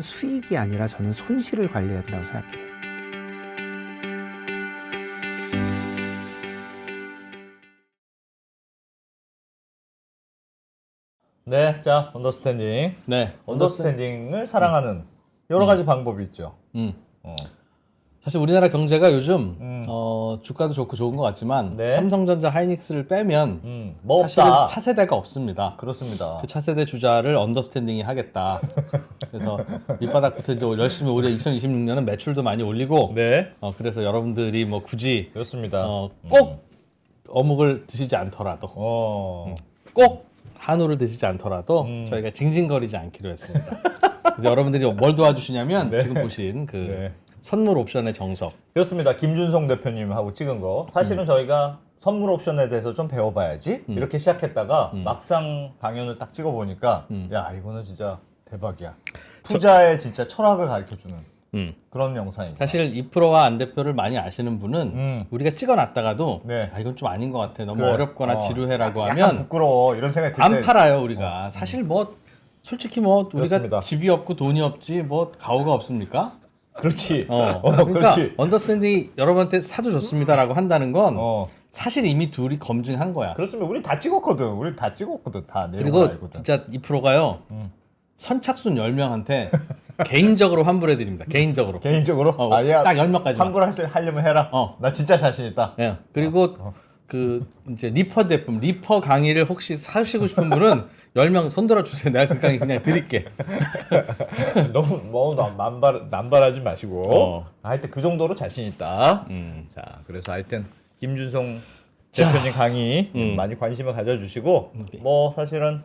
수익이 아니라 저는 손실을 관리해야 된다고 생각해요. 네, 자, 언더스탠딩. 네. 언더스탠딩을 사랑하는 여러 가지 방법이 있죠. 어. 사실 우리나라 경제가 요즘 음. 주가도 좋고 좋은 것 같지만 네. 삼성전자, 하이닉스를 빼면 뭐 사실은 없다. 차세대가 없습니다. 그렇습니다. 그 차세대 주자를 언더스탠딩이 하겠다. 그래서 밑바닥부터 이제 열심히 올해 2026년은 매출도 많이 올리고 네, 그래서 여러분들이 뭐 굳이 그렇습니다. 꼭 어묵을 드시지 않더라도 꼭 한우를 드시지 않더라도 저희가 징징거리지 않기로 했습니다. 그래서 여러분들이 뭘 도와주시냐면 네. 지금 보신 그 네. 선물 옵션의 정석. 그렇습니다. 김준성 대표님하고 찍은 거. 사실은 저희가 선물 옵션에 대해서 좀 배워봐야지 이렇게 시작했다가 막상 강연을 딱 찍어보니까 야, 이거는 진짜 대박이야. 투자의 진짜 철학을 가르쳐주는 그런 영상입니다. 사실 이프로와 안 대표를 많이 아시는 분은 우리가 찍어놨다가도 네. 이건 좀 아닌 것 같아. 너무 그래. 어렵거나 지루해라고 약간 하면 부끄러워 이런 생각이 들 안 때. 팔아요 우리가. 사실 뭐 솔직히 뭐 우리가 그렇습니다. 집이 없고 돈이 없지 뭐 가오가 없습니까? 그렇지. 그러니까 그렇지. 언더스탠딩이 여러분한테 사도 좋습니다라고 한다는 건 어. 사실 이미 둘이 검증한 거야. 그렇습니다. 우리 다 찍었거든. 우리 다 찍었거든. 다 내용을 그리고 알거든. 진짜 이 프로가요 선착순 10명한테 개인적으로 환불해 드립니다. 개인적으로. 개인적으로 딱 10명까지. 하려면 해라. 나 진짜 자신 있다. 예. 그리고 그 이제 리퍼 제품, 리퍼 강의를 혹시 사시고 싶은 분은 10명 손들어 주세요. 내가 그 강의 그냥 드릴게. 너무 뭐 남발하지 마시고 하여튼 그 정도로 자신 있다. 자, 그래서 하여튼 김준성 대표님 강의 많이 관심을 가져주시고 뭐 사실은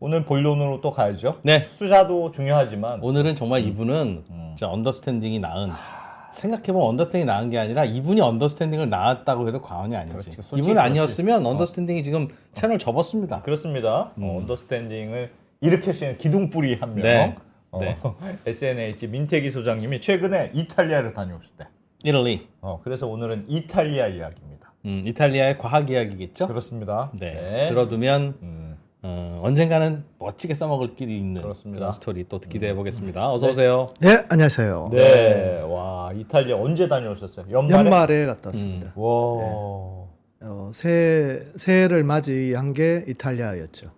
오늘 본론으로 또 가야죠. 네. 투자도 중요하지만 오늘은 정말 이분은 진짜 언더스탠딩이 나은 생각해보면 언더스탠딩이 나은 게 아니라 이분이 언더스탠딩을 낳았다고 해도 과언이 아니지. 그렇지, 솔직히 이분 아니었으면 그렇지. 언더스탠딩이 지금 채널 접었습니다. 그렇습니다. 언더스탠딩을 일으켜주는 기둥뿌리 한 명. 네. 네. SNH 민태기 소장님이 최근에 이탈리아를 다녀오실 때. 이탈리. 그래서 오늘은 이탈리아 이야기입니다. 이탈리아의 과학 이야기겠죠? 그렇습니다. 네. 들어두면 언젠가는 멋지게 써먹을 길이 있는 그렇습니다. 그런 스토리 또 기대해 보겠습니다. 어서 오세요. 네, 안녕하세요. 네. 와, 이탈리아 언제 다녀오셨어요? 연말에 갔다 왔습니다. 와. 새해를 맞이한 게 이탈리아였죠.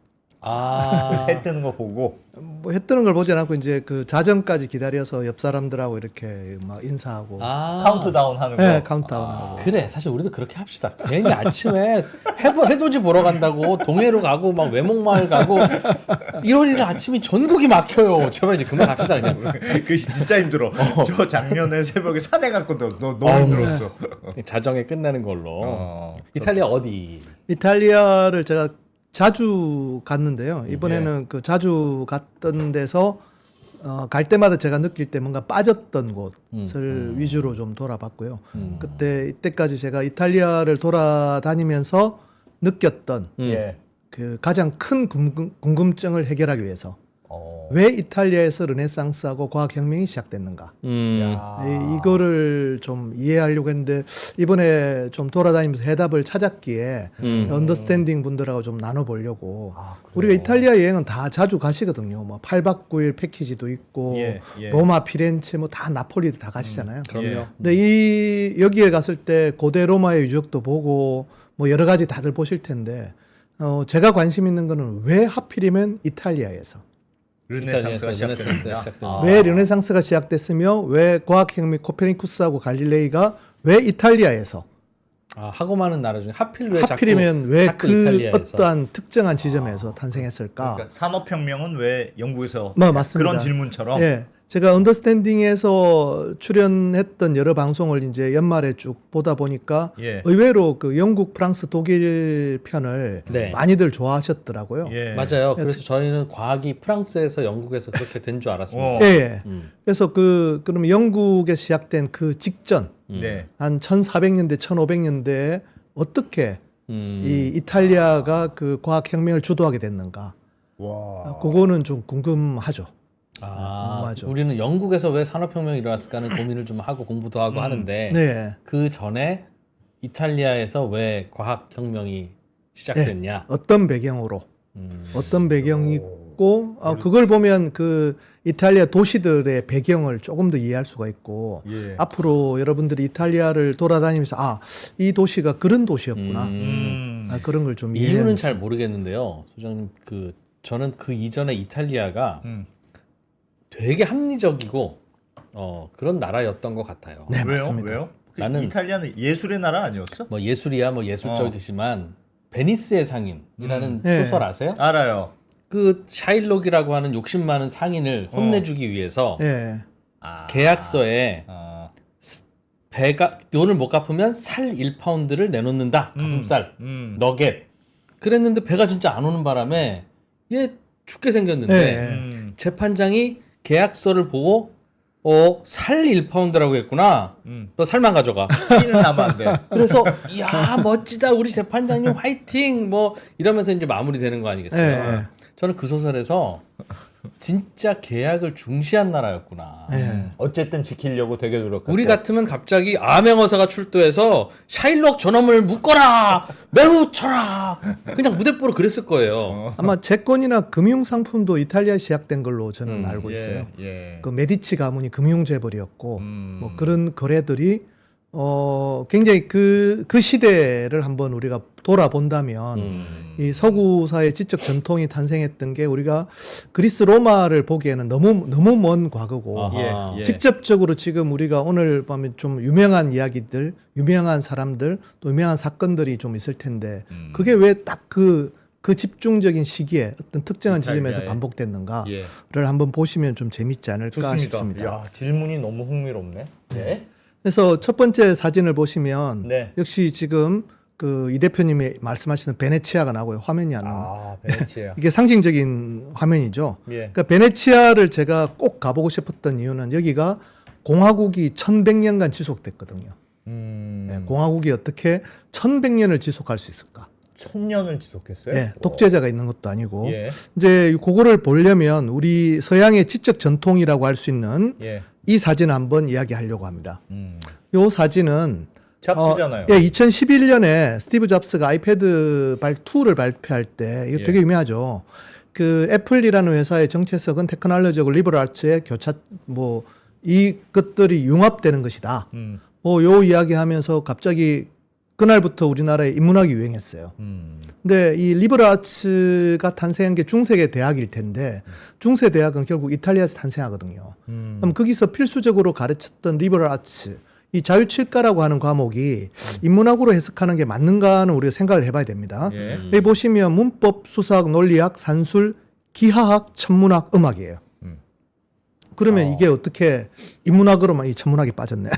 해 뜨는 거 보고. 뭐 해 뜨는 걸 보지 않고 이제 그 자정까지 기다려서 옆 사람들하고 이렇게 막 인사하고 카운트다운 하는 거. 네, 카운트다운하고. 그래 사실 우리도 그렇게 합시다. 괜히 아침에 해돋이 보러 간다고 동해로 가고 막 외목마을 가고 1월 1일 아침이 전국이 막혀요. 제발 이제 그만합시다 그냥. 그 진짜 힘들어. 저 작년에 새벽에 산에 갔거든. 너무 힘들었어. 자정에 끝나는 걸로. 이탈리아 어디? 이탈리아를 제가 자주 갔는데요. 이번에는 그 자주 갔던 데서 갈 때마다 제가 느낄 때 뭔가 빠졌던 곳을 위주로 좀 돌아봤고요. 이때까지 제가 이탈리아를 돌아다니면서 느꼈던 예. 그 가장 큰 궁금증을 해결하기 위해서 왜 이탈리아에서 르네상스하고 과학혁명이 시작됐는가? 이거를 좀 이해하려고 했는데 이번에 좀 돌아다니면서 해답을 찾았기에 언더스탠딩 분들하고 좀 나눠보려고. 우리가 이탈리아 여행은 다 자주 가시거든요. 뭐 8박 9일 패키지도 있고 예. 로마, 피렌체 뭐 다 나폴리도 다 가시잖아요. 그럼요. 근데 여기에 갔을 때 고대 로마의 유적도 보고 뭐 여러 가지 다들 보실 텐데 제가 관심 있는 거는 왜 하필이면 이탈리아에서 르네상스가 시작됐습니다. 시작됩니다. 왜 르네상스가 시작됐으며 왜 과학혁명 코페르니쿠스하고 갈릴레이가 왜 이탈리아에서 하고 많은 나라 중에 하필이면 왜 자꾸 그 이탈리아에서. 어떠한 특정한 지점에서 탄생했을까? 그러니까 산업혁명은 왜 영국에서 맞습니다. 그런 질문처럼 예. 제가 언더스탠딩에서 출연했던 여러 방송을 이제 연말에 쭉 보다 보니까 예. 의외로 그 영국, 프랑스, 독일 편을 네. 많이들 좋아하셨더라고요. 예. 맞아요. 그래서 저희는 과학이 프랑스에서 영국에서 그렇게 된 줄 알았습니다. 예. 그래서 그럼 영국에 시작된 그 직전 네. 한 1400년대, 1500년대에 어떻게 이 이탈리아가 그 과학혁명을 주도하게 됐는가? 와. 그거는 좀 궁금하죠. 맞아. 우리는 영국에서 왜 산업혁명이 일어났을까는 고민을 좀 하고 공부도 하고 하는데 네. 그 전에 이탈리아에서 왜 과학혁명이 시작됐냐? 어떤 배경으로, 어떤 배경이 있고 그걸 보면 그 이탈리아 도시들의 배경을 조금 더 이해할 수가 있고 예. 앞으로 여러분들이 이탈리아를 돌아다니면서 이 도시가 그런 도시였구나. 그런 걸 좀 이해하는 이유는 잘 모르겠는데요. 소장님 저는 그 이전에 이탈리아가 되게 합리적이고 그런 나라였던 것 같아요. 네, 왜요? 맞습니다. 왜요? 나는- 이탈리아는 예술의 나라 아니었어? 뭐 예술이야 뭐 예술적이지만 베니스의 상인이라는 네. 소설 아세요? 알아요. 그 샤일록이라고 하는 욕심 많은 상인을 혼내주기 위해서 예. 계약서에 아. 배가 돈을 못 갚으면 살 1파운드를 내놓는다. 가슴살 너겟. 그랬는데 배가 진짜 안 오는 바람에 얘 죽게 생겼는데 네. 재판장이 계약서를 보고 살 1파운드라고 했구나. 너 살만 가져가. 피는 나면 안 돼. 그래서 이야 멋지다 우리 재판장님 화이팅 뭐 이러면서 이제 마무리되는 거 아니겠어요. 네. 저는 그 소설에서 진짜 계약을 중시한 나라였구나. 어쨌든 지키려고 되게 노력했고. 우리 같으면 갑자기 암행어사가 출두해서 샤일록 저놈을 묶어라 매우 쳐라 그냥 무대뽀로 그랬을 거예요. 아마 채권이나 금융 상품도 이탈리아 시작된 걸로 저는 알고 있어요. 예. 그 메디치 가문이 금융 재벌이었고 뭐 그런 거래들이 굉장히 그 시대를 한번 우리가 돌아본다면 이 서구사의 지적 전통이 탄생했던 게 우리가 그리스 로마를 보기에는 너무 먼 과거고 아하. 예. 직접적으로 지금 우리가 오늘 보면 좀 유명한 이야기들, 유명한 사람들, 또 유명한 사건들이 좀 있을 텐데 그게 왜 딱 그 집중적인 시기에 어떤 특정한 지점에서 이탈리아에. 반복됐는가를 예. 한번 보시면 좀 재밌지 않을까 좋습니다. 싶습니다. 야, 질문이 너무 흥미롭네. 네. 그래서 첫 번째 사진을 보시면 네. 역시 지금 그 이 대표님이 말씀하시는 베네치아가 나오고요. 화면이 안 나와요. 아, 베네치아. 이게 상징적인 화면이죠. 예. 그러니까 베네치아를 제가 꼭 가보고 싶었던 이유는 여기가 공화국이 1100년간 지속됐거든요. 네, 공화국이 어떻게 1100년을 지속할 수 있을까? 1000년을 지속했어요? 네, 독재자가 있는 것도 아니고 예. 이제 그거를 보려면 우리 서양의 지적 전통이라고 할 수 있는 예. 이 사진을 한번 이야기하려고 합니다. 음. 이 사진은 잡스잖아요. 예, 2011년에 스티브 잡스가 아이패드 2를 발표할 때 이거 예. 되게 유명하죠. 그 애플이라는 회사의 정체성은 테크놀로지하고 리버럴 아츠의 교차 뭐 이것들이 융합되는 것이다. 요 이야기하면서 갑자기 그날부터 우리나라에 인문학이 유행했어요. 근데 이 리버럴 아츠가 탄생한 게 중세계 대학일 텐데 중세 대학은 결국 이탈리아에서 탄생하거든요. 그럼 거기서 필수적으로 가르쳤던 리버럴 아츠 이 자유칠가라고 하는 과목이 인문학으로 해석하는 게 맞는가는 우리가 생각을 해봐야 됩니다. 예. 여기 보시면 문법, 수사학, 논리학, 산술, 기하학, 천문학, 음악이에요. 그러면 이게 어떻게 인문학으로만 이 천문학이 빠졌네.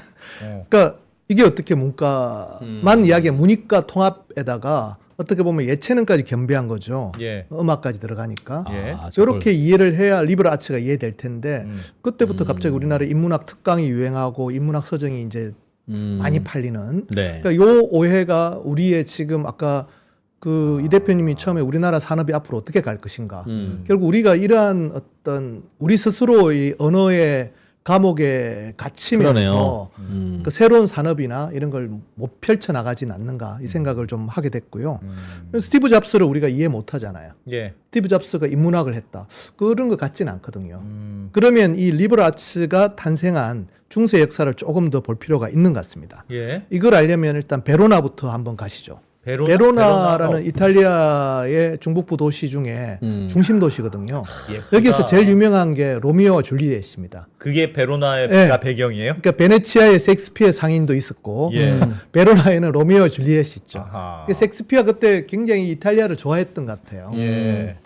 그러니까 이게 어떻게 문과만 이야기해 문이과 통합에다가 어떻게 보면 예체능까지 겸비한 거죠. 예. 음악까지 들어가니까. 예. 이렇게 이해를 해야 리버럴 아츠가 이해될 텐데 그때부터 갑자기 우리나라 인문학 특강이 유행하고 인문학 서적이 이제 많이 팔리는. 네. 그러니까 요 오해가 우리의 지금 아까 그 이 대표님이 처음에 우리나라 산업이 앞으로 어떻게 갈 것인가. 결국 우리가 이러한 어떤 우리 스스로의 언어의 감옥에 갇히면서 그 새로운 산업이나 이런 걸 못 펼쳐 나가진 않는가 이 생각을 좀 하게 됐고요. 스티브 잡스를 우리가 이해 못 하잖아요. 예. 스티브 잡스가 인문학을 했다. 그런 것 같지는 않거든요. 그러면 이 리버럴 아츠가 탄생한 중세 역사를 조금 더 볼 필요가 있는 것 같습니다. 예. 이걸 알려면 일단 베로나부터 한번 가시죠. 베로나? 베로나라는 이탈리아의 중북부 도시 중에 중심 도시거든요. 예쁘다. 여기서 제일 유명한 게 로미오와 줄리엣입니다. 그게 베로나의 예. 배경이에요? 그러니까 베네치아에 섹스피어 상인도 있었고 예. 베로나에는 로미오와 줄리엣이 있죠. 아하. 섹스피어 그때 굉장히 이탈리아를 좋아했던 것 같아요. 예.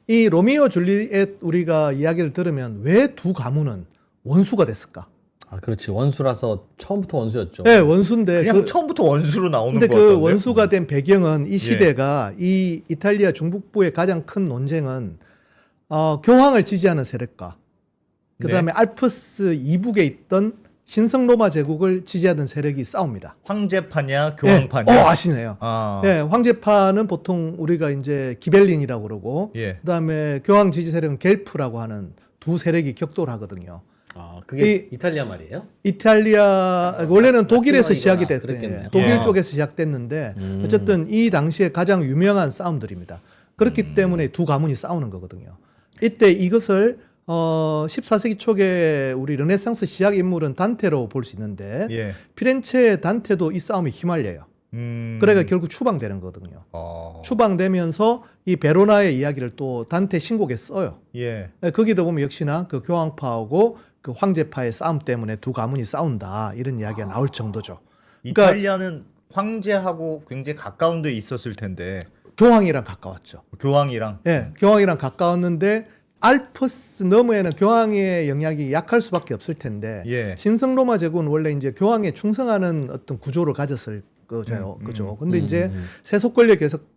이 로미오 줄리엣 우리가 이야기를 들으면 왜 두 가문은 원수가 됐을까? 아 그렇지 원수라서 처음부터 원수였죠. 네, 원수인데 그냥 처음부터 원수로 나오는 근데 거 그 같던데. 원수가 된 배경은 이 시대가 이 이탈리아 중북부의 가장 큰 논쟁은 교황을 지지하는 세력과 그다음에 알프스 이북에 있던 신성 로마 제국을 지지하던 세력이 싸웁니다. 황제파냐 교황파냐? 네. 아시네요. 아. 네, 황제파는 보통 우리가 이제 기벨린이라고 그러고 예. 그다음에 교황 지지 세력은 겔프라고 하는 두 세력이 격돌하거든요. 아 그게 이탈리아 말이에요? 이탈리아 원래는 독일에서 시작이 그랬겠네요. 됐대요. 독일 예. 쪽에서 시작됐는데 어쨌든 이 당시에 가장 유명한 싸움들입니다. 그렇기 때문에 두 가문이 싸우는 거거든요. 이때 이것을 14세기 초에 우리 르네상스 시작 인물은 단테로 볼 수 있는데 예. 피렌체의 단테도 이 싸움에 휘말려요. 그러니까 결국 추방되는 거거든요. 추방되면서 이 베로나의 이야기를 또 단테 신곡에 써요. 예. 거기도 보면 역시나 그 교황파하고 그 황제파의 싸움 때문에 두 가문이 싸운다 이런 이야기가 나올 정도죠. 그러니까 이탈리아는 황제하고 굉장히 가까운 데 있었을 텐데 교황이랑 가까웠죠. 교황이랑 예, 교황이랑 가까웠는데 알프스 너머에는 교황의 영향이 약할 수밖에 없을 텐데 예. 신성 로마 제국은 원래 이제 교황에 충성하는 어떤 구조를 가졌을 거죠. 그죠. 근데 이제 세속 권력이 계속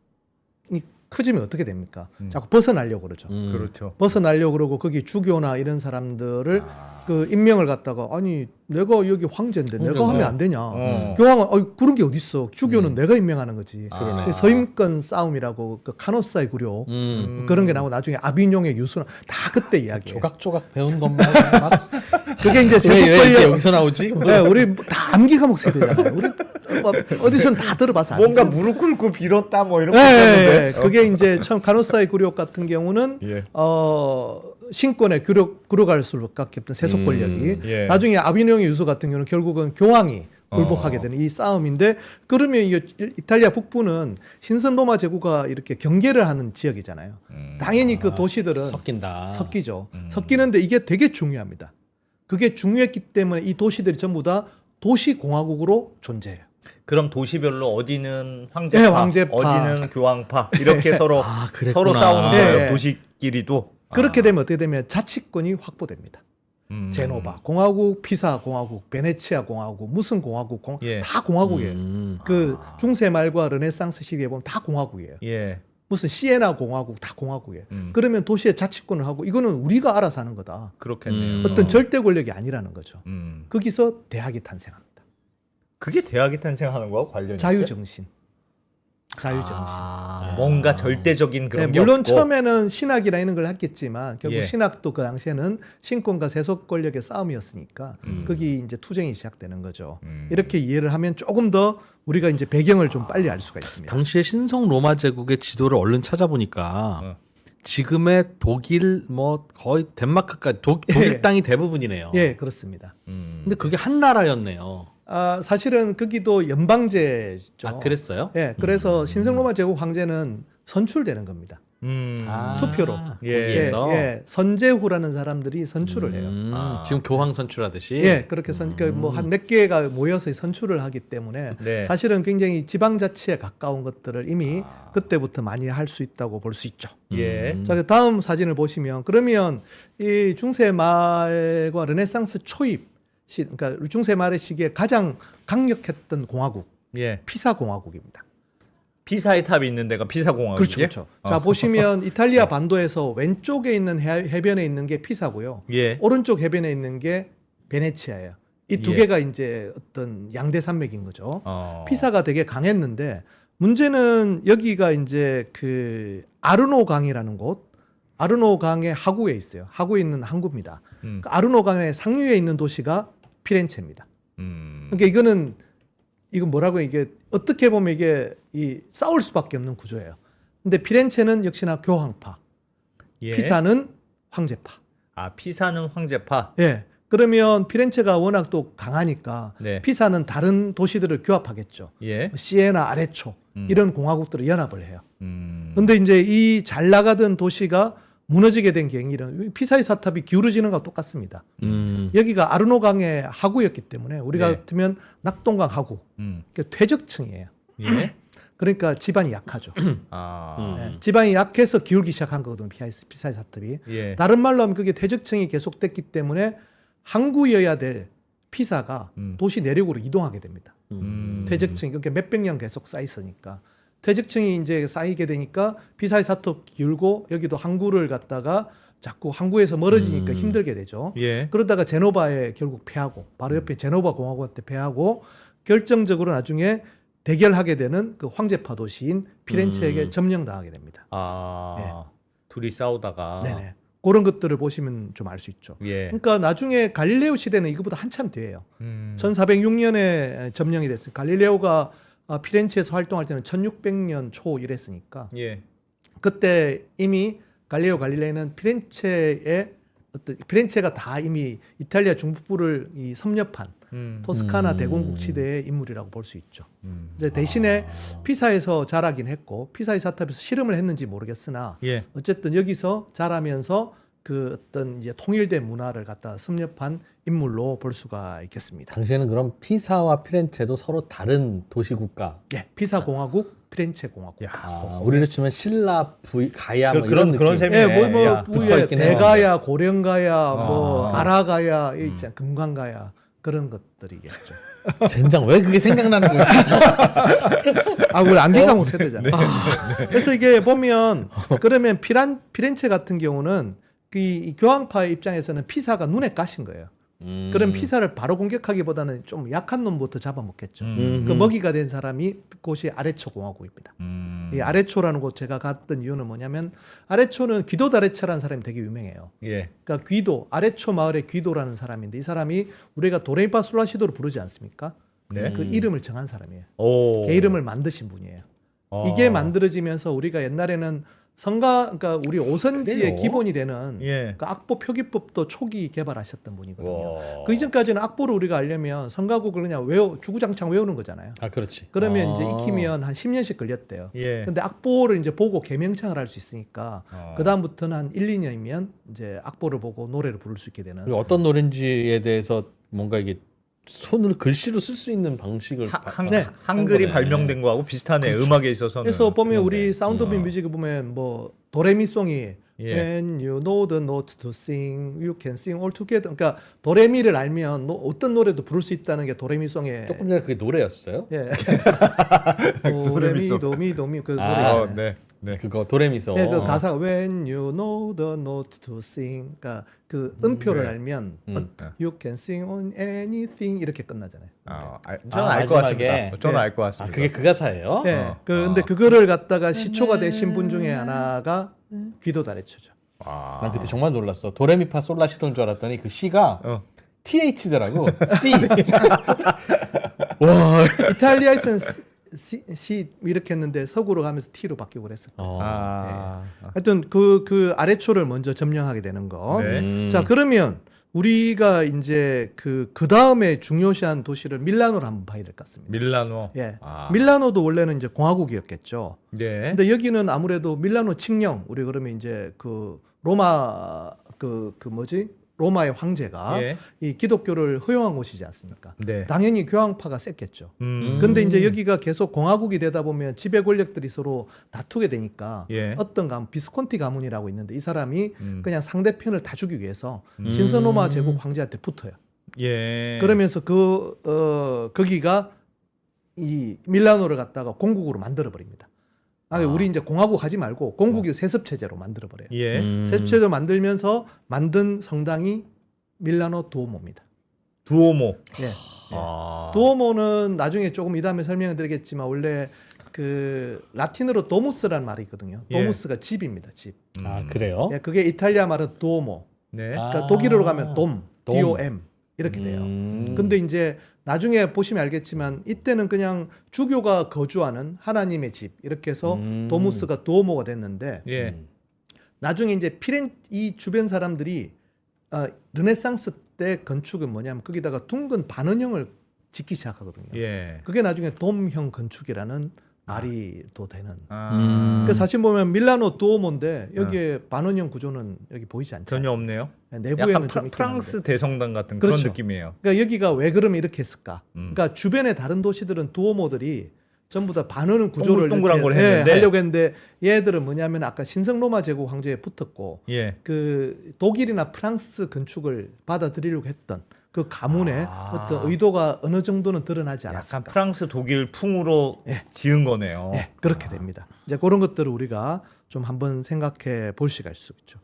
커지면 어떻게 됩니까? 자꾸 벗어나려고 그러죠. 그렇죠. 벗어나려고 그러고 거기 주교나 이런 사람들을 그 임명을 갖다가 아니 내가 여기 황제인데 내가 하면 안 되냐. 교황은 그런 게 어딨어. 주교는 내가 임명하는 거지. 그러네. 서임권 싸움이라고 그 카노사의 구려 그런 게 나오고 나중에 아비뇽의 유수나 다 그때 이야기예요. 조각조각 배운 것만 막 그게 이제 세속 왜 이렇게 권력 여기서 나오지? 네, 우리 다 암기가 목세대잖아요. 우리 어디선 다 들어봐서 뭔가 암기가. 무릎 꿇고 빌었다 뭐 이런 거 네, 있었는데. 그게 이제 처음 카노사의 굴욕 같은 경우는 예. 신권에 굴러갈 수밖에 없던 세속 권력이 예. 나중에 아비뇽의 유수 같은 경우는 결국은 교황이 굴복하게 되는 이 싸움인데 그러면 이탈리아 북부는 신선 로마 제국과 이렇게 경계를 하는 지역이잖아요. 당연히 그 도시들은 섞인다. 섞이죠. 섞이는데 이게 되게 중요합니다. 그게 중요했기 때문에 이 도시들이 전부 다 도시공화국으로 존재해요. 그럼 도시별로 어디는 황제파, 네, 황제파. 어디는 교황파 이렇게 서로 그랬구나. 서로 싸우는 거예요. 네. 도시끼리도. 그렇게 되면 어떻게 되면 자치권이 확보됩니다. 음. 제노바 공화국, 피사 공화국, 베네치아 공화국, 무슨 공화국, 예. 다 공화국이에요. 그 중세 말과 르네상스 시기에 보면 다 공화국이에요. 예. 무슨 시에나 공화국 다 공화국이에요. 그러면 도시의 자치권을 하고 이거는 우리가 알아서 하는 거다. 그렇겠네요. 어떤 절대 권력이 아니라는 거죠. 거기서 대학이 탄생합니다. 그게 대학이 탄생하는 거하고 관련이 있어요? 자유정신. 자유정신. 뭔가 절대적인 그런 네, 게 물론 없고. 처음에는 신학이나 이런 걸 했겠지만 결국 예. 신학도 그 당시에는 신권과 세속 권력의 싸움이었으니까 거기 이제 투쟁이 시작되는 거죠. 이렇게 이해를 하면 조금 더 우리가 이제 배경을 좀 빨리 알 수가 있습니다. 당시에 신성 로마 제국의 지도를 얼른 찾아보니까 지금의 독일 뭐 거의 덴마크까지 독일 땅이 대부분이네요. 예, 그렇습니다. 근데 그게 한 나라였네요. 사실은 거기도 연방제죠. 그랬어요? 예, 그래서 신성 로마 제국 황제는 선출되는 겁니다. 투표로. 거기에서 선제후라는 사람들이 선출을 해요. 지금 교황 선출하듯이. 예, 그렇게 뭐한 몇 개가 모여서 선출을 하기 때문에 네. 사실은 굉장히 지방자치에 가까운 것들을 이미 그때부터 많이 할 수 있다고 볼 수 있죠. 예. 자, 그 다음 사진을 보시면 그러면 이 중세 말과 르네상스 초입 그러니까 중세 말의 시기에 가장 강력했던 공화국 예. 피사 공화국입니다. 피사의 탑이 있는 데가 피사 공화국이에요? 그렇죠, 그렇죠. 자 보시면 이탈리아 반도에서 왼쪽에 있는 해변에 있는 게 피사고요. 예. 오른쪽 해변에 있는 게 베네치아예요. 이 두 예. 개가 이제 어떤 양대 산맥인 거죠. 어. 피사가 되게 강했는데 문제는 여기가 이제 그 아르노 강이라는 곳, 아르노 강의 하구에 있어요. 하구에 있는 항구입니다. 그 아르노 강의 상류에 있는 도시가 피렌체입니다. 그러니까 이건 뭐라고 이게 어떻게 보면 이게 이 싸울 수밖에 없는 구조예요. 근데 피렌체는 역시나 교황파, 예. 피사는 황제파. 피사는 황제파. 예. 그러면 피렌체가 워낙 또 강하니까 네. 피사는 다른 도시들을 규합하겠죠. 예. 시에나 아레초 이런 공화국들을 연합을 해요. 음. 근데 이제 이 잘 나가던 도시가 무너지게 된 경위는 피사의 사탑이 기울어지는 것과 똑같습니다. 여기가 아르노강의 하구였기 때문에 우리가 네. 같으면 낙동강 하구, 퇴적층이에요. 예. 그러니까 지반이 약하죠. 아. 지반이 약해서 기울기 시작한 거거든요. 피사의 사탑이. 예. 다른 말로 하면 그게 퇴적층이 계속됐기 때문에 항구여야 될 피사가 도시 내륙으로 이동하게 됩니다. 퇴적층이 그러니까 몇백 년 계속 쌓여 있으니까 퇴적층이 이제 쌓이게 되니까 피사의 사탑 기울고 여기도 항구를 갖다가 자꾸 항구에서 멀어지니까 힘들게 되죠. 예. 그러다가 제노바에 결국 패하고 바로 옆에 제노바 공화국한테 패하고 결정적으로 나중에 대결하게 되는 그 황제파 도시인 피렌체에게 점령당하게 됩니다. 둘이 싸우다가. 네네. 그런 것들을 보시면 좀 알 수 있죠. 예. 그러니까 나중에 갈릴레오 시대는 이거보다 한참 뒤에요. 1406년에 점령이 됐어요. 갈릴레오가 피렌체에서 활동할 때는 1600년 초 이랬으니까 예. 그때 이미 갈릴레오 갈릴레이는 피렌체가 다 이미 이탈리아 중북부를 이 섭렵한 토스카나 대공국 시대의 인물이라고 볼 수 있죠. 이제 대신에 피사에서 자라긴 했고 피사의 사탑에서 실험을 했는지 모르겠으나 예. 어쨌든 여기서 자라면서 그 어떤 이제 통일된 문화를 갖다 섭렵한 인물로 볼 수가 있겠습니다. 당시에는 그럼 피사와 피렌체도 서로 다른 도시 국가. 예, 피사 공화국, 피렌체 공화국. 우리로 치면 신라, 가야 뭐 그런 이런 느낌. 셈이네. 예, 뭐 야, 위에 붙어있긴 해요. 대가야, 고령가야, 뭐 아라가야, 있잖아, 금강가야 그런 것들이겠죠. 젠장 왜 그게 생각나는 거야? 아, 우리 안개강호 세대잖아. 그래서 이게 보면 그러면 피렌체 같은 경우는 이 교황파의 입장에서는 피사가 눈에 까신 거예요. 그럼 피사를 바로 공격하기보다는 좀 약한 놈부터 잡아먹겠죠. 그 먹이가 된 사람이 그곳이 아레초 공화국입니다. 이 아레초라는 곳 제가 갔던 이유는 뭐냐면 아레초는 귀도 다레차라는 사람이 되게 유명해요. 예. 그러니까 귀도, 아레초 마을의 귀도라는 사람인데 이 사람이 우리가 도레미파 솔라시도를 부르지 않습니까? 네. 그 이름을 정한 사람이에요. 오. 개 이름을 만드신 분이에요. 이게 만들어지면서 우리가 옛날에는 그러니까 우리 오선지의 그래요? 기본이 되는 예. 그 악보 표기법도 초기 개발하셨던 분이거든요. 와. 그 이전까지는 악보를 우리가 알려면 성가곡을 그냥 주구장창 외우는 거잖아요. 아 그렇지. 그러면 이제 익히면 한 10년씩 걸렸대요. 예. 근데 악보를 이제 보고 개명창을 할 수 있으니까 어. 그다음부터는 한 1, 2년이면 이제 악보를 보고 노래를 부를 수 있게 되는. 그리고 어떤 노래인지에 대해서 뭔가 이게 손으로 글씨로 쓸 수 있는 방식을 네. 한글이 거네. 발명된 거하고 비슷하네. 음악에 있어서는. 그래서 보면 우리 그런데. 사운드 오브 뮤직을 보면 뭐 도레미송이 예. When you know the notes to sing, you can sing all together. 그러니까 도레미를 알면 어떤 노래도 부를 수 있다는 게 도레미송의 조금 전에 그게 노래였어요? 예. 도레미 도미 도미 그 노래. 어, 네. 네. 그거 도레미소. 네, 그 가사가 When you know the notes to sing, 그러니까 그 음표를 네. 알면 you can sing on anything 이렇게 끝나잖아요. 저는 알 것 마지막에. 같습니다. 저는 네. 알 것 같습니다. 아 그게 그 가사예요? 네, 근데 그거를 갖다가 시초가 되신 분 중에 하나가 귀도 다레초죠. 난 그때 정말 놀랐어. 도레미파 솔라시도인 줄 알았더니 그 C가 어. TH더라고. C. 와. 이탈리아에서는 C 이렇게 했는데 서구로 가면서 T로 바뀌고 그랬을 거예요. 하여튼 그 아래초를 먼저 점령하게 되는 거. 네. 자, 그러면 우리가 이제 그 다음에 중요시한 도시를 밀라노를 한번 봐야 될 것 같습니다. 밀라노. 예. 아. 밀라노도 원래는 이제 공화국이었겠죠. 네. 근데 여기는 아무래도 밀라노 칙령, 우리 그러면 이제 그 로마 로마의 황제가 예. 이 기독교를 허용한 곳이지 않습니까? 네. 당연히 교황파가 셌겠죠. 근데 이제 여기가 계속 공화국이 되다 보면 지배 권력들이 서로 다투게 되니까 예. 어떤 가문, 비스콘티 가문이라고 있는데 이 사람이 그냥 상대편을 다 주기 위해서 신선로마 제국 황제한테 붙어요. 예. 그러면서 거기가 이 밀라노를 갖다가 공국으로 만들어 버립니다. 우리 이제 공화국 하지 말고 공국이 세습 체제로 만들어 버려요. 예. 세습 체제로 만들면서 만든 성당이 밀라노 두오모입니다. 두오모. 예. 아. 두오모는 나중에 조금 이 다음에 설명을 드리겠지만 원래 그 라틴어로 도무스라는 말이 있거든요. 예. 도무스가 집입니다. 집. 아 그래요? 예, 그게 이탈리아 말은 두오모. 네. 그러니까 독일어로 가면 돔, 돔. D-O-M 이렇게 돼요. 근데 이제 나중에 보시면 알겠지만 이때는 그냥 주교가 거주하는 하나님의 집 이렇게 해서 도무스가 두오모가 됐는데 예. 나중에 이제 이 주변 사람들이 르네상스 때 건축은 뭐냐면 거기다가 둥근 반원형을 짓기 시작하거든요. 예. 그게 나중에 돔형 건축이라는 말이 또 되는. 아. 그 사실 보면 밀라노 두오모인데 여기에 반원형 구조는 여기 보이지 않죠. 전혀 없네요. 내부에는 약간 좀 있긴 프랑스 한데. 대성당 같은 그렇죠. 그런 느낌이에요. 그러니까 여기가 왜 그러면 이렇게 했을까? 그러니까 주변의 다른 도시들은 두오모들이 전부 다 반원형 구조를 동글동글한 이렇게, 걸 했는데. 하려고 했는데 얘들은 뭐냐면 아까 신성 로마 제국 황제에 붙었고 예. 그 독일이나 프랑스 건축을 받아들이려고 했던 그 가문의 어떤 의도가 어느 정도는 드러나지 약간 않았을까? 프랑스 독일 풍으로 예. 지은 거네요. 네, 그렇게 됩니다. 이제 그런 것들을 우리가 좀 한번 생각해 볼 수가 있죠.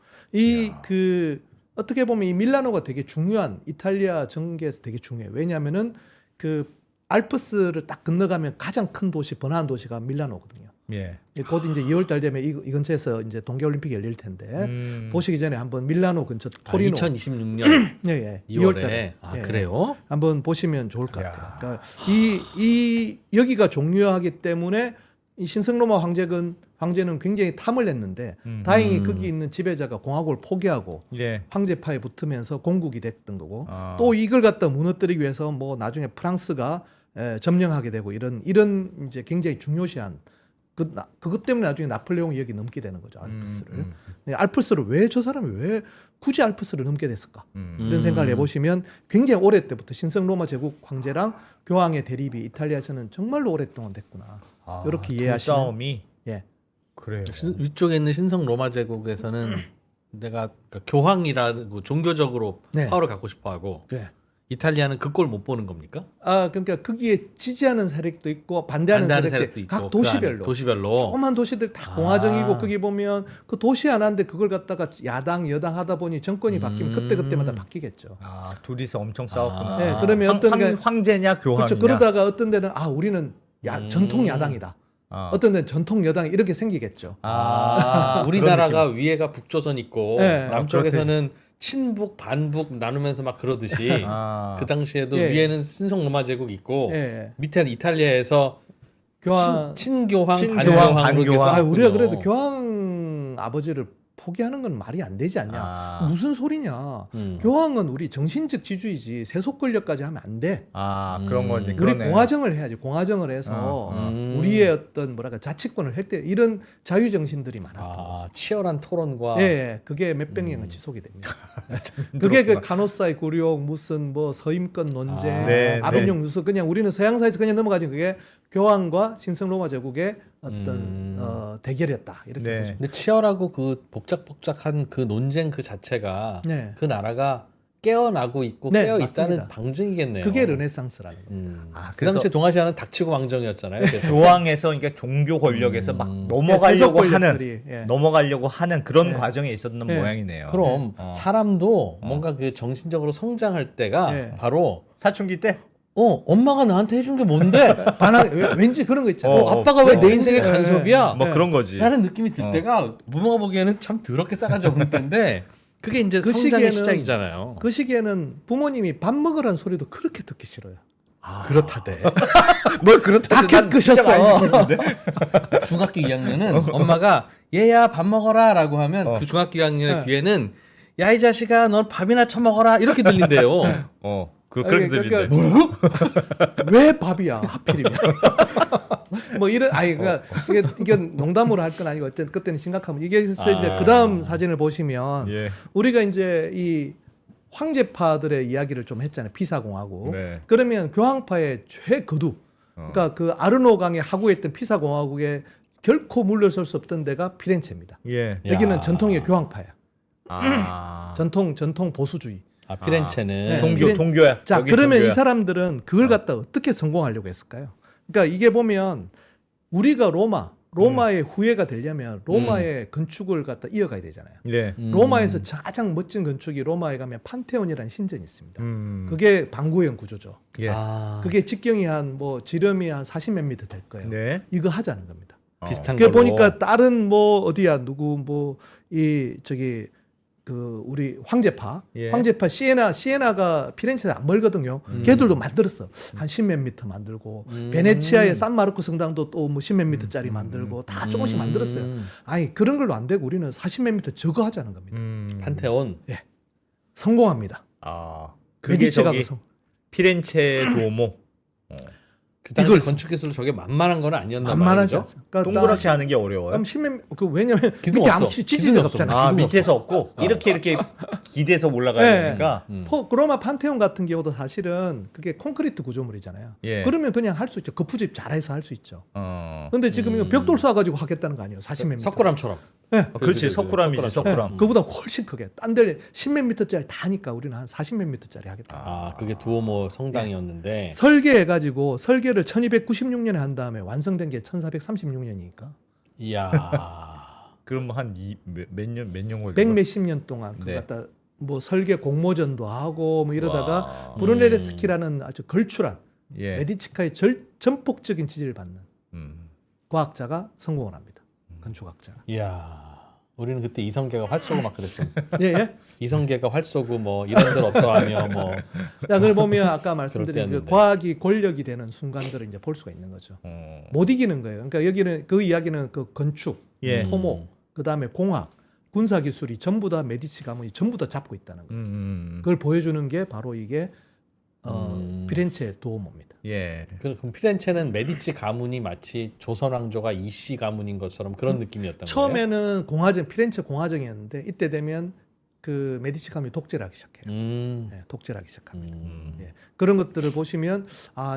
어떻게 보면 이 밀라노가 되게 중요한 이탈리아 전개에서 되게 중요해요. 왜냐하면은 그 알프스를 딱 건너가면 가장 큰 도시, 번화한 도시가 밀라노거든요. 예. 곧 이제 2월달 되면 이 근처에서 이제 동계올림픽이 열릴 텐데 보시기 전에 한번 밀라노 근처 토리노 2026년 예, 2월에. 아 예, 그래요? 한번 보시면 좋을 것 같아요. 그러니까 이 여기가 중요하기 때문에 이 신성로마 황제는 굉장히 탐을 했는데 다행히 거기 있는 지배자가 공화국을 포기하고 예. 황제파에 붙으면서 공국이 됐던 거고 아. 또 이걸 갖다 무너뜨리기 위해서 뭐 나중에 프랑스가 점령하게 되고 이런 이제 굉장히 중요시한 그것 때문에 나중에 나폴레옹이 여기 넘게 되는 거죠. 알프스를. 알프스를 왜 저 사람이 왜 굳이 알프스를 넘게 됐을까? 이런 생각을 해보시면 굉장히 오래 때부터 신성 로마 제국 황제랑 교황의 대립이 이탈리아에서는 정말로 오랫동안 됐구나. 이렇게 이해하시면 싸움이 예. 그래요. 위쪽에 있는 신성 로마 제국에서는 내가 그러니까 교황이라고 종교적으로 네. 파워를 갖고 싶어하고 예. 이탈리아는 그 꼴 못 보는 겁니까? 그러니까 거기에 지지하는 세력도 있고 반대하는 세력도 있고 각 그 안에 도시별로 조그만 도시들 다 공화정이고 거기 보면 그 도시 하나인데 그걸 갖다가 야당 여당 하다 보니 정권이 바뀌면 그때마다 바뀌겠죠. 아 둘이서 엄청 싸웠구나. 네, 그러면 어떤 게 황제냐 교황이냐. 그렇죠. 그러다가 어떤 데는 우리는 전통 야당이다. 어떤 데는 전통 여당이 이렇게 생기겠죠. 우리나라가 위에가 북조선 있고 네. 남쪽에서는 친북 반북 나누면서 막 그러듯이 그 당시에도 예. 위에는 신성 로마 제국 있고 예. 밑에 교황 이탈리아에서 친교황 친교황, 반교황 그렇게 반교황. 싸웠군요. 우리가 그래도 교황 아버지를 포기하는 건 말이 안 되지 않냐. 무슨 소리냐. 교황은 우리 정신적 지주이지 세속 권력까지 하면 안 돼. 그런 거지. 우리 그러네. 공화정을 해야지. 공화정을 해서 우리의 어떤 뭐랄까 자치권을 할 때 이런 자유 정신들이 많았던 거죠. 치열한 토론과 예, 그게 몇백 년간 지속이 됩니다. 그게 그 카노사의 굴욕, 무슨 뭐 서임권 논쟁, 네, 아벤용 누수 그냥 우리는 서양사에서 그냥 넘어가지 그게 교황과 신성 로마 제국의 어떤 대결이었다 이렇게 네. 보시면. 근데 치열하고 그 복작복작한 그 논쟁 그 자체가 네. 그 나라가 깨어나고 있고 네, 깨어 있다는 맞습니다. 방증이겠네요. 그게 르네상스라는 거예요. 그 그래서 당시에 동아시아는 닥치고 왕정이었잖아요. 계속. 교황에서 그러니까 종교 권력에서 막 세속 넘어가려고 권력들이, 하는 넘어가려고 하는 그런 예. 과정에 있었던 예. 모양이네요. 그럼 사람도 뭔가 그 정신적으로 성장할 때가 예. 바로 사춘기 때 엄마가 나한테 해준 게 뭔데? 왠지 그런 거 있잖아요. 아빠가 왜 내 인생의 간섭이야? 뭐 그런 거지. 라는 느낌이 들 때가 부모가 보기에는 참 더럽게 싸가지 없는 때인데 그게 이제 그 성장의 시기에는- 시작이잖아요. 그 시기에는 부모님이 밥 먹으라는 소리도 그렇게 듣기 싫어요. 그렇다대. 뭘 그렇다. 다 겪으셨어. 중학교 2학년은 엄마가 얘야 밥 먹어라라고 하면 그 중학교 2학년의 네. 귀에는 야 이 자식아 넌 밥이나 처먹어라 이렇게 들린대요. 그렇게 들린대. 뭐라고? 왜 밥이야 하필이면? 뭐 이런 그러니까 이게 농담으로 할 건 아니고 어쨌든 그때는 심각하면 이게 이제 그 다음 사진을 보시면 예. 우리가 이제 이 황제파들의 이야기를 좀 했잖아요. 피사공화국. 네. 그러면 교황파의 최거두. 그러니까 그 아르노강에 하구했던 피사공화국에 결코 물러설 수 없던 데가 피렌체입니다. 예. 여기는 전통의 교황파야. 아. 전통 보수주의. 피렌체는 네. 종교야. 자, 여기 그러면 종교야. 이 사람들은 그걸 갖다 어떻게 성공하려고 했을까요? 그러니까 이게 보면 우리가 로마의 후예가 되려면 로마의 건축을 갖다 이어가야 되잖아요. 예. 로마에서 가장 멋진 건축이 로마에 가면 판테온이라는 신전이 있습니다. 음. 그게 방구형 구조죠. 예. 그게 직경이 지름이 한 40몇 미터 될 거예요. 네. 이거 하자는 겁니다. 비슷한 그게 걸로. 보니까 다른 우리 황제파, 예. 황제파 시에나가 피렌체에서 안 멀거든요. 걔들도 만들었어. 한 10몇 미터 만들고 베네치아의 산마르코 성당도 또 뭐 10몇 미터짜리 만들고 다 조금씩 만들었어요. 아니 그런 걸로 안 되고 우리는 40몇 미터 저거 하자는 겁니다. 판테온. 성공합니다. 그게 메디치가 저기 피렌체 도모. 그 당시 건축 기술 저게 만만한 건 아니었나 만만하지 말이죠. 않습니다. 그러니까 동그랗게 하는 게 어려워요. 그럼 10몇 왜냐면 기둥 밑에 없어. 아무 지지대가 기둥이 없잖아요. 밑에서 없고 이렇게 기대서 올라가야 네. 되니까. 로마 판테온 같은 경우도 사실은 그게 콘크리트 구조물이잖아요. 예. 그러면 그냥 할 수 있죠. 거푸집 잘해서 할 수 있죠. 어. 근데 지금 이거 벽돌 쏴가지고 하겠다는 거 아니에요? 40몇 미터. 석굴암처럼. 네. 그렇지. 석굴암이지. 석굴암. 그보다 훨씬 크게. 딴 데 10몇 미터짜리 다 하니까 우리는 한 40몇 미터짜리 하겠다. 그게 두오모 성당이었는데. 설계해가지고 설계를 1296년에 한 다음에 완성된 게 1436년이니까. 이야. 그럼 한 몇 년 걸려? 100몇십 년 동안 그거 네. 갖다 뭐 설계 공모전도 하고 뭐 이러다가 와. 브루넬레스키라는 아주 걸출한 예. 메디치카의 전폭적인 지지를 받는 과학자가 성공을 합니다. 건축학자가. 이야. 우리는 그때 이성계가 활 쏘고 막 그랬어. 예, 예. 이성계가 활 쏘고 뭐 이런 데를 어떠하며 뭐 자, 그걸 보면 아까 말씀드린 그 때였는데. 과학이 권력이 되는 순간들을 이제 볼 수가 있는 거죠. 못 이기는 거예요. 그러니까 여기는 그 이야기는 그 건축, 예. 토목, 그다음에 공학, 군사 기술이 전부 다 메디치 가문이 전부 다 잡고 있다는 거예요. 그걸 보여주는 게 바로 이게 피렌체 도오모입니다. 예. 그럼 피렌체는 메디치 가문이 마치 조선 왕조가 이씨 가문인 것처럼 그런 느낌이었던 거예요. 처음에는 공화정, 피렌체 공화정이었는데 이때 되면 그 메디치 가문이 독재를 하기 시작해요. 네, 독재를 하기 시작합니다. 예. 그런 것들을 보시면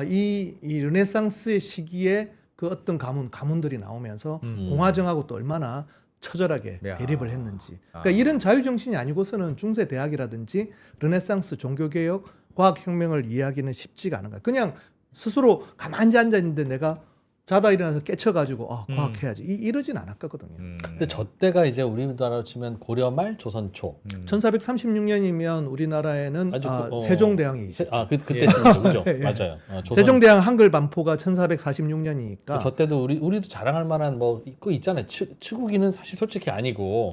이 르네상스의 시기에 그 어떤 가문들이 나오면서 공화정하고 또 얼마나 처절하게 야. 대립을 했는지. 그러니까 이런 자유정신이 아니고서는 중세 대학이라든지 르네상스 종교개혁, 과학혁명을 이해하기는 쉽지가 않은 거야. 그냥 스스로 가만히 앉아 있는데 내가 자다 일어나서 깨쳐가지고 과학해야지 이러진 않았거든요. 근데 저 때가 이제 우리나라로 치면 고려 말 조선 초. 1436년이면 우리나라에는 아주 세종대왕이 그때쯤이죠, 그죠? 예. 맞아요. 조선. 세종대왕 한글 반포가 1446년이니까 저 때도 우리도 자랑할 만한 뭐 있고 있잖아요. 치국이는 사실 솔직히 아니고.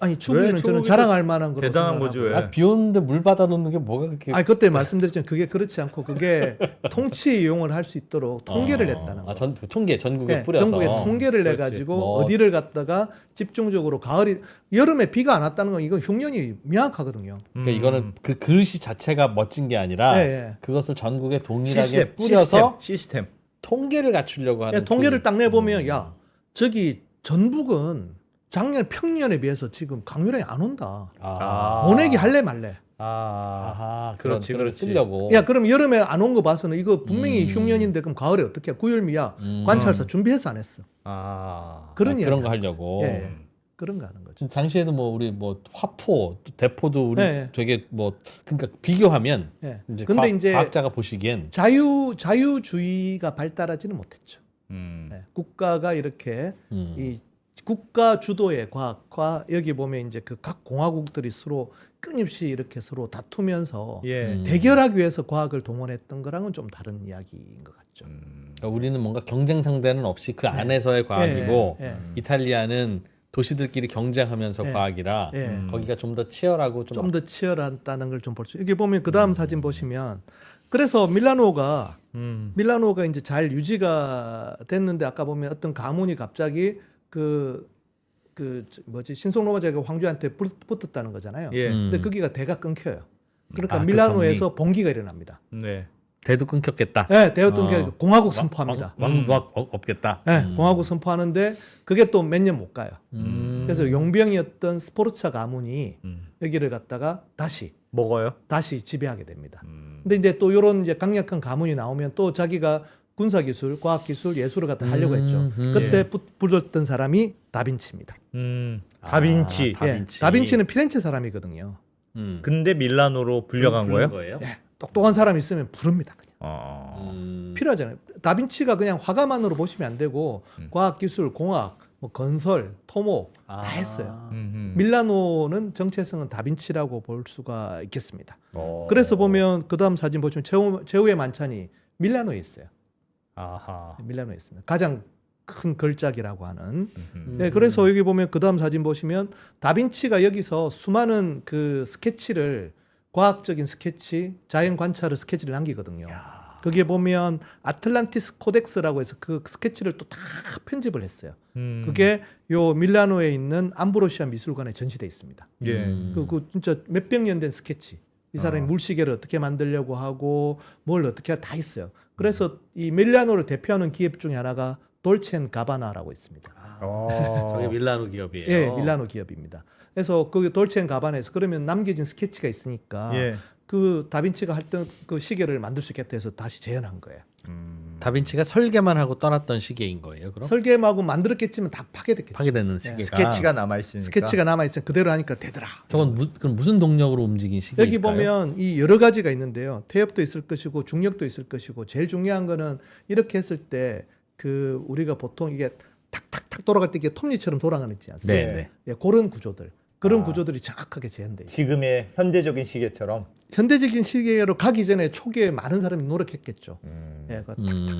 아니 추구이는 왜? 저는 추구이도 자랑할 만한 거로 대단한 생각을 거지, 하고요. 왜? 비 오는데 물 받아 놓는 게 뭐가 그렇게. 아니 그때 말씀드렸지만 그게 그렇지 않고 그게 통치 이용을 할 수 있도록 통계를 냈다는 거. 통계 전국에 네, 뿌려서. 전국에 통계를 내 그렇지. 가지고 뭐. 어디를 갔다가 집중적으로 여름에 비가 안 왔다는 건 이건 흉년이 명확하거든요. 그러니까 이거는 그 글씨 자체가 멋진 게 아니라 예, 예. 그것을 전국에 동일하게 시스템, 뿌려서 시스템. 통계를 갖추려고 하는. 예, 통계를 딱 내보면 음. 야 저기 전북은 작년 평년에 비해서 지금 강유량이 안 온다. 모내기 할래 말래. 아하, 그렇지, 그런 그렇지. 쓰려고. 야 그럼 여름에 안 온 거 봐서는 이거 분명히 흉년인데 그럼 가을에 어떻게 해? 구열미야 관찰사 준비해서 안 했어. 그런 이야기. 그런 거 하려고. 예, 예. 그런 거 하는 거죠. 당시에도 뭐 우리 뭐 화포, 또 대포도 우리 네. 되게 뭐 그러니까 비교하면 예. 이제 근데 이제 과학자가 보시기엔 자유주의가 발달하지는 못했죠. 예. 국가가 이렇게 이 국가 주도의 과학과 여기 보면 이제 그 각 공화국들이 서로 끊임없이 이렇게 서로 다투면서 예. 대결하기 위해서 과학을 동원했던 거랑은 좀 다른 이야기인 것 같죠. 그러니까 우리는 뭔가 경쟁 상대는 없이 그 안에서의 과학이고 예, 예. 이탈리아는 도시들끼리 경쟁하면서 예. 과학이라 예. 거기가 좀 더 치열하고 좀 더 치열하다는 걸 좀 볼 수. 여기 보면 그 다음 사진 보시면 그래서 밀라노가 이제 잘 유지가 됐는데 아까 보면 어떤 가문이 갑자기 신성 로마 제국 황제한테 붙었다는 거잖아요. 예. 근데 거기가 대가 끊겨요. 그러니까 그 밀라노에서 봉기가 일어납니다. 네. 대도 끊겼겠다. 네, 대가 끊겨 공화국 선포합니다. 왕도 없겠다. 네, 공화국 선포하는데 그게 또 몇 년 못 가요. 그래서 용병이었던 스포르차 가문이 여기를 갖다가 다시 먹어요? 지배하게 됩니다. 근데 이제 또 이런 이제 강력한 가문이 나오면 또 자기가 군사기술, 과학기술, 예술을 갖다 하려고 했죠. 그때 붙었던 사람이 다빈치입니다. 다빈치. 다빈치는 피렌체 사람이거든요. 근데 밀라노로 불려간 거예요? 예, 똑똑한 사람 있으면 부릅니다. 그냥. 어. 필요하잖아요. 다빈치가 그냥 화가만으로 보시면 안 되고 과학기술, 공학, 뭐 건설, 토목 다 했어요. 밀라노는 정체성은 다빈치라고 볼 수가 있겠습니다. 그래서 보면 그 다음 사진 보시면 최후의 만찬이 밀라노에 있어요. 아하. 밀라노에 있습니다. 가장 큰 걸작이라고 하는. 네, 그래서 여기 보면 그 다음 사진 보시면 다빈치가 여기서 수많은 그 스케치를 과학적인 스케치, 자연 관찰의 스케치를 남기거든요. 거기에 보면 아틀란티스 코덱스라고 해서 그 스케치를 또 다 편집을 했어요. 그게 요 밀라노에 있는 암브로시아 미술관에 전시돼 있습니다. 예. 그 진짜 몇백 년 된 스케치. 이 사람이 물시계를 어떻게 만들려고 하고 뭘 어떻게 다 있어요. 그래서 이 밀라노를 대표하는 기업 중에 하나가 돌첸가바나라고 있습니다. 저게 밀라노 기업이에요. 예, 밀라노 기업입니다. 그래서 그 돌첸가바나에서 그러면 남겨진 스케치가 있으니까 예. 그 다빈치가 했던 그 시계를 만들 수 있겠다 해서 다시 재현한 거예요. 다빈치가 설계만 하고 떠났던 시계인 거예요. 그럼 설계하고 만들었겠지만 다 파괴됐겠죠. 파괴되는 시계가 스케치가 남아 있으니까. 스케치가 남아 있으면 그대로 하니까 되더라. 저건 그럼 무슨 동력으로 움직인 시계일까요? 여기 보면 이 여러 가지가 있는데요. 태엽도 있을 것이고 중력도 있을 것이고 제일 중요한 거는 이렇게 했을 때 그 우리가 보통 이게 탁탁탁 돌아갈 때 이게 톱니처럼 돌아가는 있지 않습니까? 네. 예, 그런 구조들. 그런 구조들이 정확하게 재현돼 있어요. 지금의 현대적인 시계처럼. 현대적인 시계로 가기 전에 초기에 많은 사람이 노력했겠죠. 예,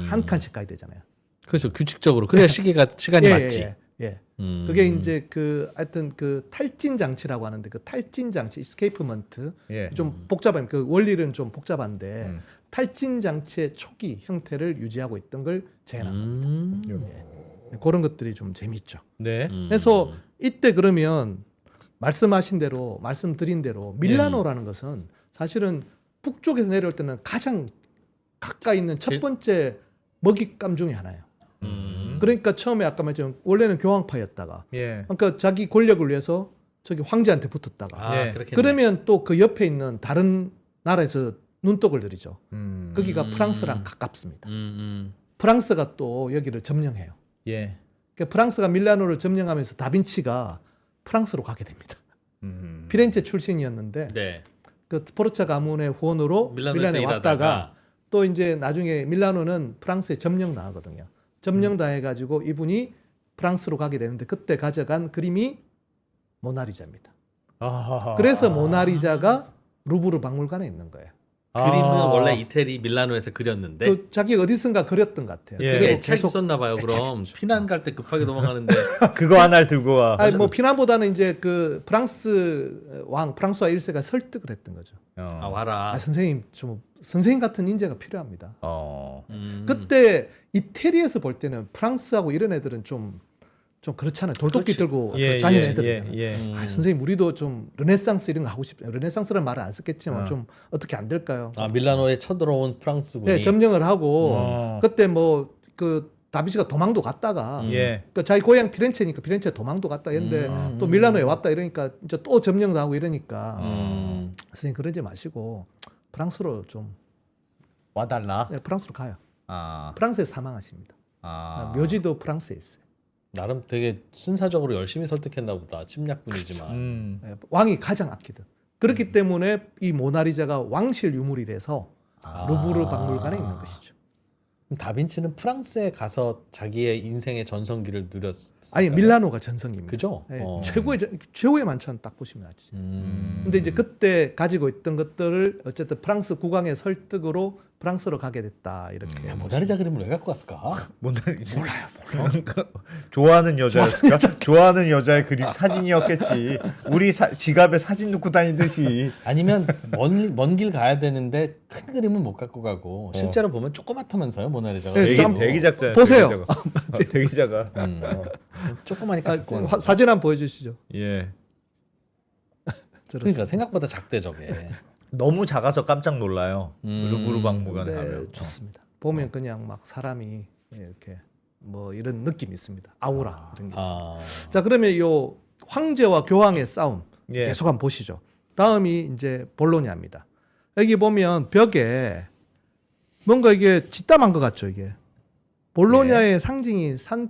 한 칸씩 가야 되잖아요. 그렇죠. 규칙적으로 그래야 시간이 맞지. 예. 그게 이제 그 하여튼 그 탈진 장치라고 하는데 그 탈진 장치, escapement 예. 좀 복잡한 그 원리는 좀 복잡한데 탈진 장치의 초기 형태를 유지하고 있던 걸 재현한 겁니다. 예. 그런 것들이 좀 재밌죠. 네. 그래서 이때 그러면 말씀드린 대로 밀라노라는 것은 사실은 북쪽에서 내려올 때는 가장 가까이 있는 첫 번째 먹잇감 중에 하나예요. 그러니까 처음에 아까 말했지만 원래는 교황파였다가 예. 그러니까 자기 권력을 위해서 저기 황제한테 붙었다가 예. 그렇겠네. 그러면 또 그 옆에 있는 다른 나라에서 눈독을 들이죠. 거기가 음. 프랑스랑 가깝습니다. 프랑스가 또 여기를 점령해요. 예. 그러니까 프랑스가 밀라노를 점령하면서 다빈치가 프랑스로 가게 됩니다. 피렌체 출신이었는데 네. 그 스포르차 가문의 후원으로 밀라노에서 밀라노에 일하다가 왔다가 또 이제 나중에 밀라노는 프랑스에 점령 당하거든요. 점령 당해가지고 이분이 프랑스로 가게 되는데 그때 가져간 그림이 모나리자입니다. 아하하. 그래서 모나리자가 루브르 박물관에 있는 거예요. 그림은 원래 이태리 밀라노에서 그렸는데 그 자기 어디선가 그렸던 것 같아요. 예. 그리고 애착이 있었나 봐요. 그럼 피난 갈 때 급하게 도망가는데 그거 하나를 들고 와. 아니 뭐 피난보다는 이제 그 프랑스 왕 프랑스와 1세가 설득을 했던 거죠. 아 와라. 아 선생님 좀 선생님 같은 인재가 필요합니다. 어. 그때 이태리에서 볼 때는 프랑스하고 이런 애들은 좀 그렇잖아요. 돌도끼 그렇지. 들고 예, 다니는 예, 애들이잖아요. 예, 예. 아, 선생님 우리도 좀 르네상스 이런 거 하고 싶어요. 르네상스라는 말을 안 썼겠지만 어. 좀 어떻게 안 될까요? 아 밀라노에 쳐들어온 프랑스군이 네, 점령을 하고 어. 그때 뭐 그 다비치가 도망도 갔다가 예. 그 자기 고향 피렌체니까 피렌체 도망도 갔다 했는데 또 밀라노에 왔다 이러니까 이제 또 점령도 하고 이러니까 선생님 그러지 마시고 프랑스로 좀 와달라. 네, 프랑스로 가요. 아. 프랑스에 사망하십니다. 아. 묘지도 프랑스에 있어요. 나름 되게 순사적으로 열심히 설득했나 보다. 침략군이지만. 네, 왕이 가장 아끼던. 그렇기 때문에 이 모나리자가 왕실 유물이 돼서 루브르 박물관에 있는 것이죠. 그럼 다빈치는 프랑스에 가서 자기의 인생의 전성기를 누렸어요. 아니 밀라노가 전성기입니다. 그죠? 네, 어. 최고의 만찬 딱 보시면 알지. 근데 이제 그때 가지고 있던 것들을 어쨌든 프랑스 국왕의 설득으로 프랑스로 가게 됐다 이렇게. 야, 모나리자 그림을 왜 갖고 갔을까? 몰라요. 좋아하는 여자였을까? 좋아하는 여자의 그림 사진이었겠지. 우리 지갑에 사진 넣고 다니듯이. 아니면 먼 길 가야 되는데 큰 그림은 못 갖고 가고 실제로 보면 조그맣다면서요 모나리자가. 네, 좀 대기작자야. 보세요. 대기자가. 조그마니까 갖고 가는. 사진 한번 보여주시죠. 예. 그러니까 생각보다 작대 저게. 너무 작아서 깜짝 놀라요. 루브르 박물관에 네, 가면. 좋습니다. 보면 그냥 막 사람이 이렇게 뭐 이런 느낌이 있습니다. 아우라 이런 게 있습니다. 자 그러면 요 황제와 교황의 싸움 예. 계속 한번 보시죠. 다음이 이제 볼로냐입니다. 여기 보면 벽에 뭔가 이게 짓담한 것 같죠 이게. 볼로냐의 상징이 산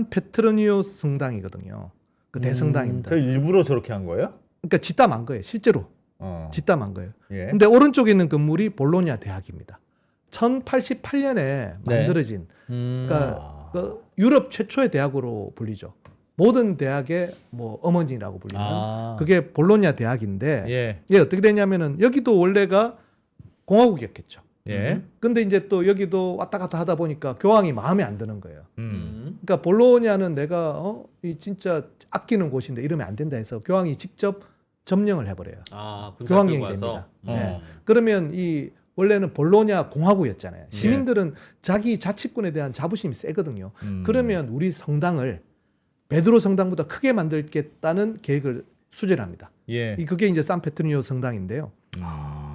페트로니오 성당이거든요. 그 대성당입니다. 저 일부러 저렇게 한 거예요? 그러니까 짓담한 거예요. 실제로 짓담한 거예요. 예. 근데 오른쪽에 있는 건물이 볼로냐 대학입니다. 1088년에 만들어진 그러니까 그 유럽 최초의 대학으로 불리죠. 모든 대학의 뭐 어머니라고 불리는 그게 볼로냐 대학인데 예. 이게 어떻게 되냐면은 여기도 원래가 공화국이었겠죠. 예. 근데 이제 또 여기도 왔다 갔다 하다 보니까 교황이 마음에 안 드는 거예요. 음. 그러니까 볼로냐는 내가 이 진짜 아끼는 곳인데 이러면 안 된다 해서 교황이 직접 점령을 해버려요. 교황령이 됩니다. 네. 그러면 이 원래는 볼로냐 공화국이었잖아요. 시민들은 자기 자치권에 대한 자부심이 세거든요. 그러면 우리 성당을 베드로 성당보다 크게 만들겠다는 계획을 수절합니다. 예. 그게 이제 산페트로니오 성당인데요.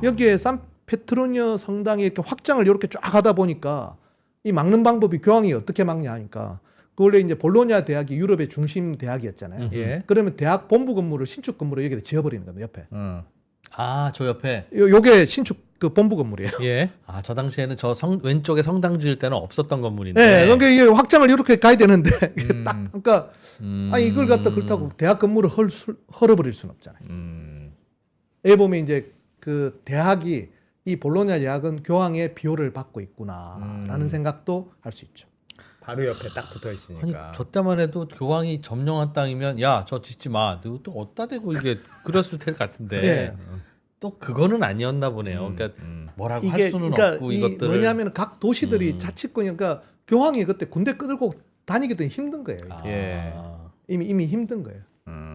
여기에 산페트로니오 성당이 이렇게 확장을 이렇게 쫙 하다 보니까 이 막는 방법이 교황이 어떻게 막냐 하니까 그 원래 이제 볼로냐 대학이 유럽의 중심 대학이었잖아요. 예. 그러면 대학 본부 건물을 신축 건물을 여기다 지어버리는 겁니다. 옆에. 저 옆에. 요게 신축 그 본부 건물이에요. 예. 저 당시에는 저 왼쪽에 성당 지을 때는 없었던 건물인데. 네, 그러니까 이게 확장을 이렇게 가야 되는데 이게 딱 그러니까 아니 이걸 갖다 그렇다고 대학 건물을 헐어버릴 수는 없잖아요. 여기 보면 이제 그 대학이 이 볼로냐 대학은 교황의 비호를 받고 있구나라는 생각도 할 수 있죠. 바로 옆에 딱 붙어 있으니까. 아니 저 때만 해도 교황이 점령한 땅이면 야 저 짓지 마. 너 또 어디다 대고 이게 그렸을 것 같은데. 네. 또 그거는 아니었나 보네요. 그러니까 뭐라고 할 이게 수는 그러니까 없고 이 이것들을. 뭐냐면 각 도시들이 자치권이 그러니까 교황이 그때 군대 끌고 다니기도 힘든 거예요. 이게. 예. 이미 힘든 거예요.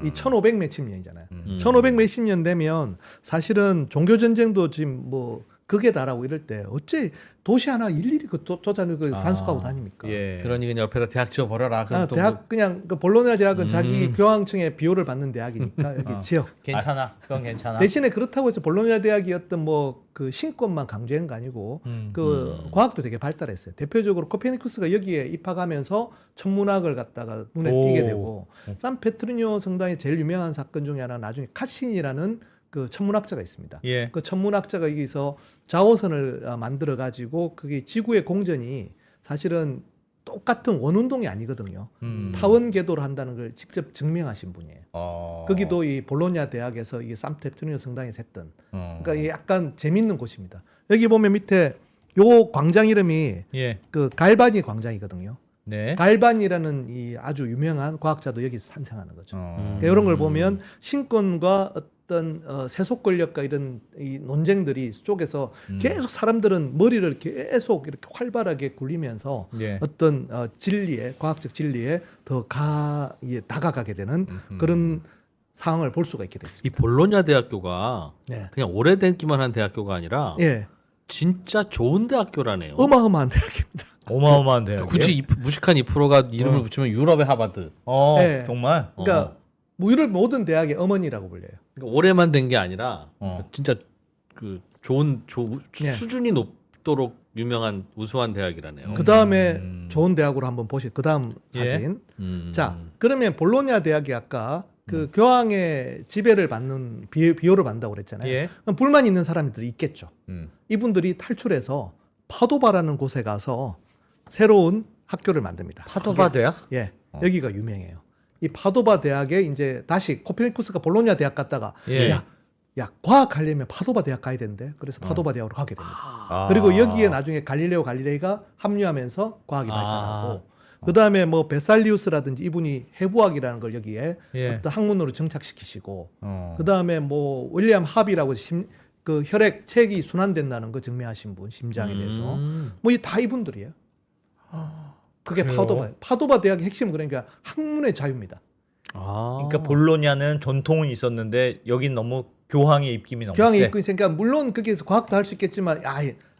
이 1500 몇십 년이잖아요. 1500 몇십 년 되면 사실은 종교 전쟁도 지금 뭐 극에 달하고 이럴 때 어째 도시 하나 일일이 그 쫓아내고 그 단속하고 다닙니까? 예. 그러니 그냥 옆에다 대학 지어 버려라. 그럼 또 대학 그냥 그 볼로냐 대학은 자기 교황청에 비호를 받는 대학이니까 여기 지역. 괜찮아. 그건 괜찮아. 대신에 그렇다고 해서 볼로냐 대학이 어떤 뭐 그 신권만 강조한 거 아니고 그 과학도 되게 발달했어요. 대표적으로 코페르니쿠스가 여기에 입학하면서 천문학을 갖다가 눈에 오. 띄게 되고 산페트르니오 성당의 제일 유명한 사건 중에 하나 나중에 카신이라는 그 천문학자가 있습니다. 예. 그 천문학자가 여기서 자오선을 만들어 가지고 그게 지구의 공전이 사실은 똑같은 원운동이 아니거든요. 타원 궤도를 한다는 걸 직접 증명하신 분이에요. 거기도 이 볼로냐 대학에서 이 산페트르니오 성당에서 했던. 그러니까 이게 약간 재밌는 곳입니다. 여기 보면 밑에 요 광장 이름이 예. 그 갈바니 광장이거든요. 네. 갈반이라는 이 아주 유명한 과학자도 여기서 탄생하는 거죠. 그러니까 이런 걸 보면 신권과 어떤 세속 권력과 이런 이 논쟁들이 쪽에서 계속 사람들은 머리를 계속 이렇게 활발하게 굴리면서 예. 어떤 진리에 과학적 진리에 더 다가가게 되는 그런 상황을 볼 수가 있게 됐습니다. 이 볼로냐 대학교가 네. 그냥 오래된기만 한 대학교가 아니라 예, 진짜 좋은 대학교라네요. 어마어마한 대학입니다. 어마어마한 대학. 굳이 무식한 2%가 이름을 붙이면 유럽의 하버드. 네. 정말. 그러니까 유럽 모든 대학의 어머니라고 불려요. 그러니까 오래만 된 게 아니라 어. 진짜 그 좋은 예. 수준이 높도록 유명한 우수한 대학이라네요. 그 다음에 좋은 대학으로 한번 보시죠. 그 다음 예. 사진. 음. 자, 그러면 볼로냐 대학이 아까 그 교황의 지배를 받는 비호를 받는다고 그랬잖아요. 예. 그럼 불만 있는 사람들이 있겠죠. 음. 이분들이 탈출해서 파도바라는 곳에 가서 새로운 학교를 만듭니다. 파도바 대학? 예, 여기가 유명해요. 이 파도바 대학에 이제 다시 코페르니쿠스가 볼로냐 대학 갔다가 예. 야 과학하려면 파도바 대학 가야 되는데 그래서 파도바 대학으로 가게 됩니다. 아. 그리고 여기에 나중에 갈릴레오 갈릴레이가 합류하면서 과학이 발달하고 그 다음에 뭐 베살리우스라든지 이분이 해부학이라는 걸 여기에 예. 어떤 학문으로 정착시키시고 어. 그 다음에 뭐 윌리엄 합이라고 그 혈액 체액이 순환된다는 거 증명하신 분 심장에 대해서 뭐 다 이분들이에요. 그게 그래요? 파도바 대학의 핵심은 그러니까 학문의 자유입니다. 그러니까 볼로냐는 전통은 있었는데 여긴 너무 교황의 입김이 너무 교황이 세. 입고 있으니까 물론 거기에서 과학도 할 수 있겠지만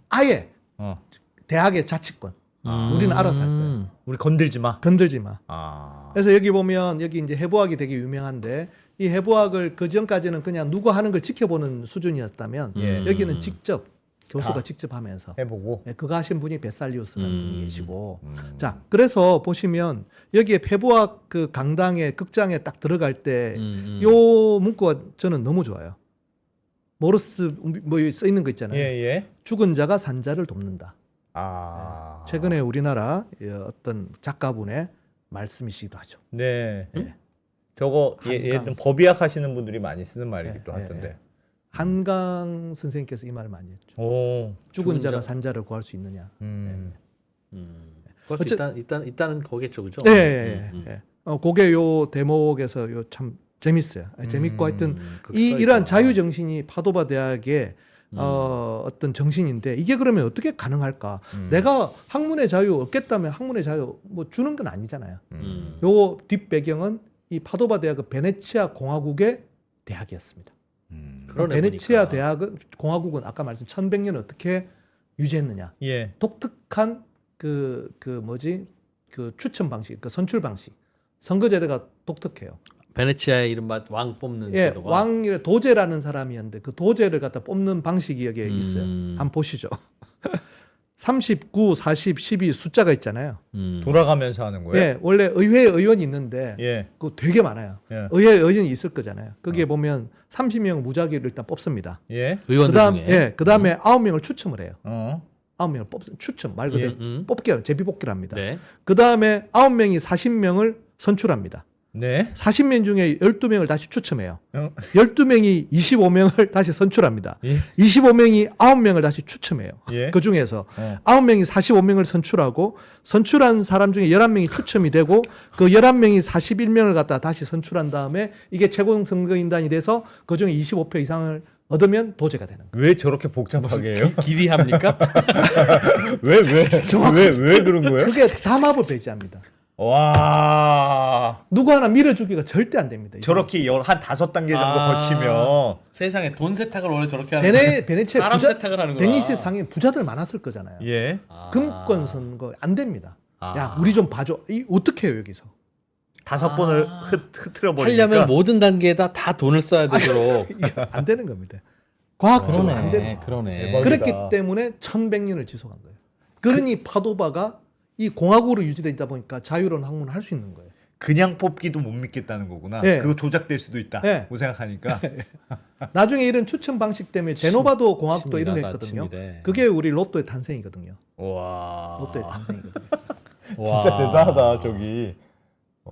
아예 어. 대학의 자치권 우리는 알아서 할 거예요. 우리 건들지 마. 건들지 마. 아. 그래서 여기 보면 여기 이제 해부학이 되게 유명한데 이 해부학을 그 전까지는 그냥 누가 하는 걸 지켜보는 수준이었다면 예. 여기는 직접 교수가 다 직접 하면서 해보고. 네, 그거 하신 분이 베살리우스라는 분이 계시고 자 그래서 보시면 여기에 해부학 그 강당에 극장에 딱 들어갈 때 요 문구가 저는 너무 좋아요. 모르스 뭐 써 있는 거 있잖아요. 예. 죽은 자가 산 자를 돕는다. 아. 최근에 우리나라 어떤 작가분의 말씀이시기도 하죠. 네. 네. 저거 한강. 예를 법의학 하시는 분들이 많이 쓰는 말이기도 네, 하던데. 네. 한강 선생님께서 이 말을 많이 했죠. 오. 죽은 죽은 자가 자. 산 자를 구할 수 있느냐. 그것이 일단은 거겠죠, 그죠? 네. 그게 요 대목에서 요 참 재밌어요. 재밌고 하여튼 이러한 자유 정신이 파도바 대학의 어떤 정신인데 이게 그러면 어떻게 가능할까? 내가 학문의 자유 얻겠다면 학문의 자유 뭐 주는 건 아니잖아요. 요 뒷배경은 이 파도바 대학은 베네치아 공화국의 대학이었습니다. 그러네, 베네치아 보니까. 대학은 공화국은 아까 말씀 1100년 어떻게 유지했느냐? 예. 독특한 그 추천 방식, 그 선출 방식, 선거제도가 독특해요. 베네치아의 이른바 왕 뽑는 예, 제도가 왕이 도제라는 사람이었는데 그 도제를 갖다 뽑는 방식이 여기에 있어요. 한번 보시죠. 39, 40, 12 숫자가 있잖아요. 돌아가면서 하는 거예요? 예, 원래 의회 의원이 있는데 예. 그거 되게 많아요. 예. 의회 의원이 있을 거잖아요. 거기에 보면 30명 무작위를 일단 뽑습니다. 예. 의원들 중에 그다음에 9명을 추첨을 해요. 9명을 추첨 말 그대로 뽑게요. 제비뽑기를 합니다. 네. 그다음에 9명이 40명을 선출합니다. 네. 40명 중에 12명을 다시 추첨해요. 어. 12명이 25명을 다시 선출합니다. 예. 25명이 9명을 다시 추첨해요. 예. 그 중에서 어. 9명이 45명을 선출하고 선출한 사람 중에 11명이 추첨이 되고 그 11명이 41명을 갖다 다시 선출한 다음에 이게 최고 선거인단이 돼서 그 중에 25표 이상을 얻으면 도제가 되는 거예요. 왜 저렇게 복잡하게 해요? 길이 합니까? 왜 그런 거예요? 그게 자마법 배제합니다. 와. 누구 하나 밀어주기가 절대 안 됩니다. 저렇게 한 5단계 정도 거치면 세상에 돈 세탁을 원래 저렇게 하는 베네치아 사람 부자, 세탁을 하는구나. 베니스 상에 부자들 많았을 거잖아요. 예. 금권 선거 안 됩니다. 아. 야, 우리 좀 봐줘. 이 어떻게 해요 여기서? 5번을 흐트려 버리니까 하려면 모든 단계에다 다 돈을 써야 되도록. 이게 안 되는 겁니다. 과학적으로 안 되는 거예요. 그러네. 대박이다. 그렇기 때문에 1100년을 지속한 거예요. 그러니 파도바가 이 공화국으로 유지되어 있다 보니까 자유로운 학문을 할 수 있는 거예요. 그냥 뽑기도 못 믿겠다는 거구나. 예. 그거 조작될 수도 있다. 예. 고 생각하니까. 나중에 이런 추천 방식 때문에 제노바도 공화국도 이런 거 치밀하다, 했거든요. 치밀해. 그게 우리 로또의 탄생이거든요. 와. 로또의 탄생이거든요. 진짜 와. 대단하다 저기.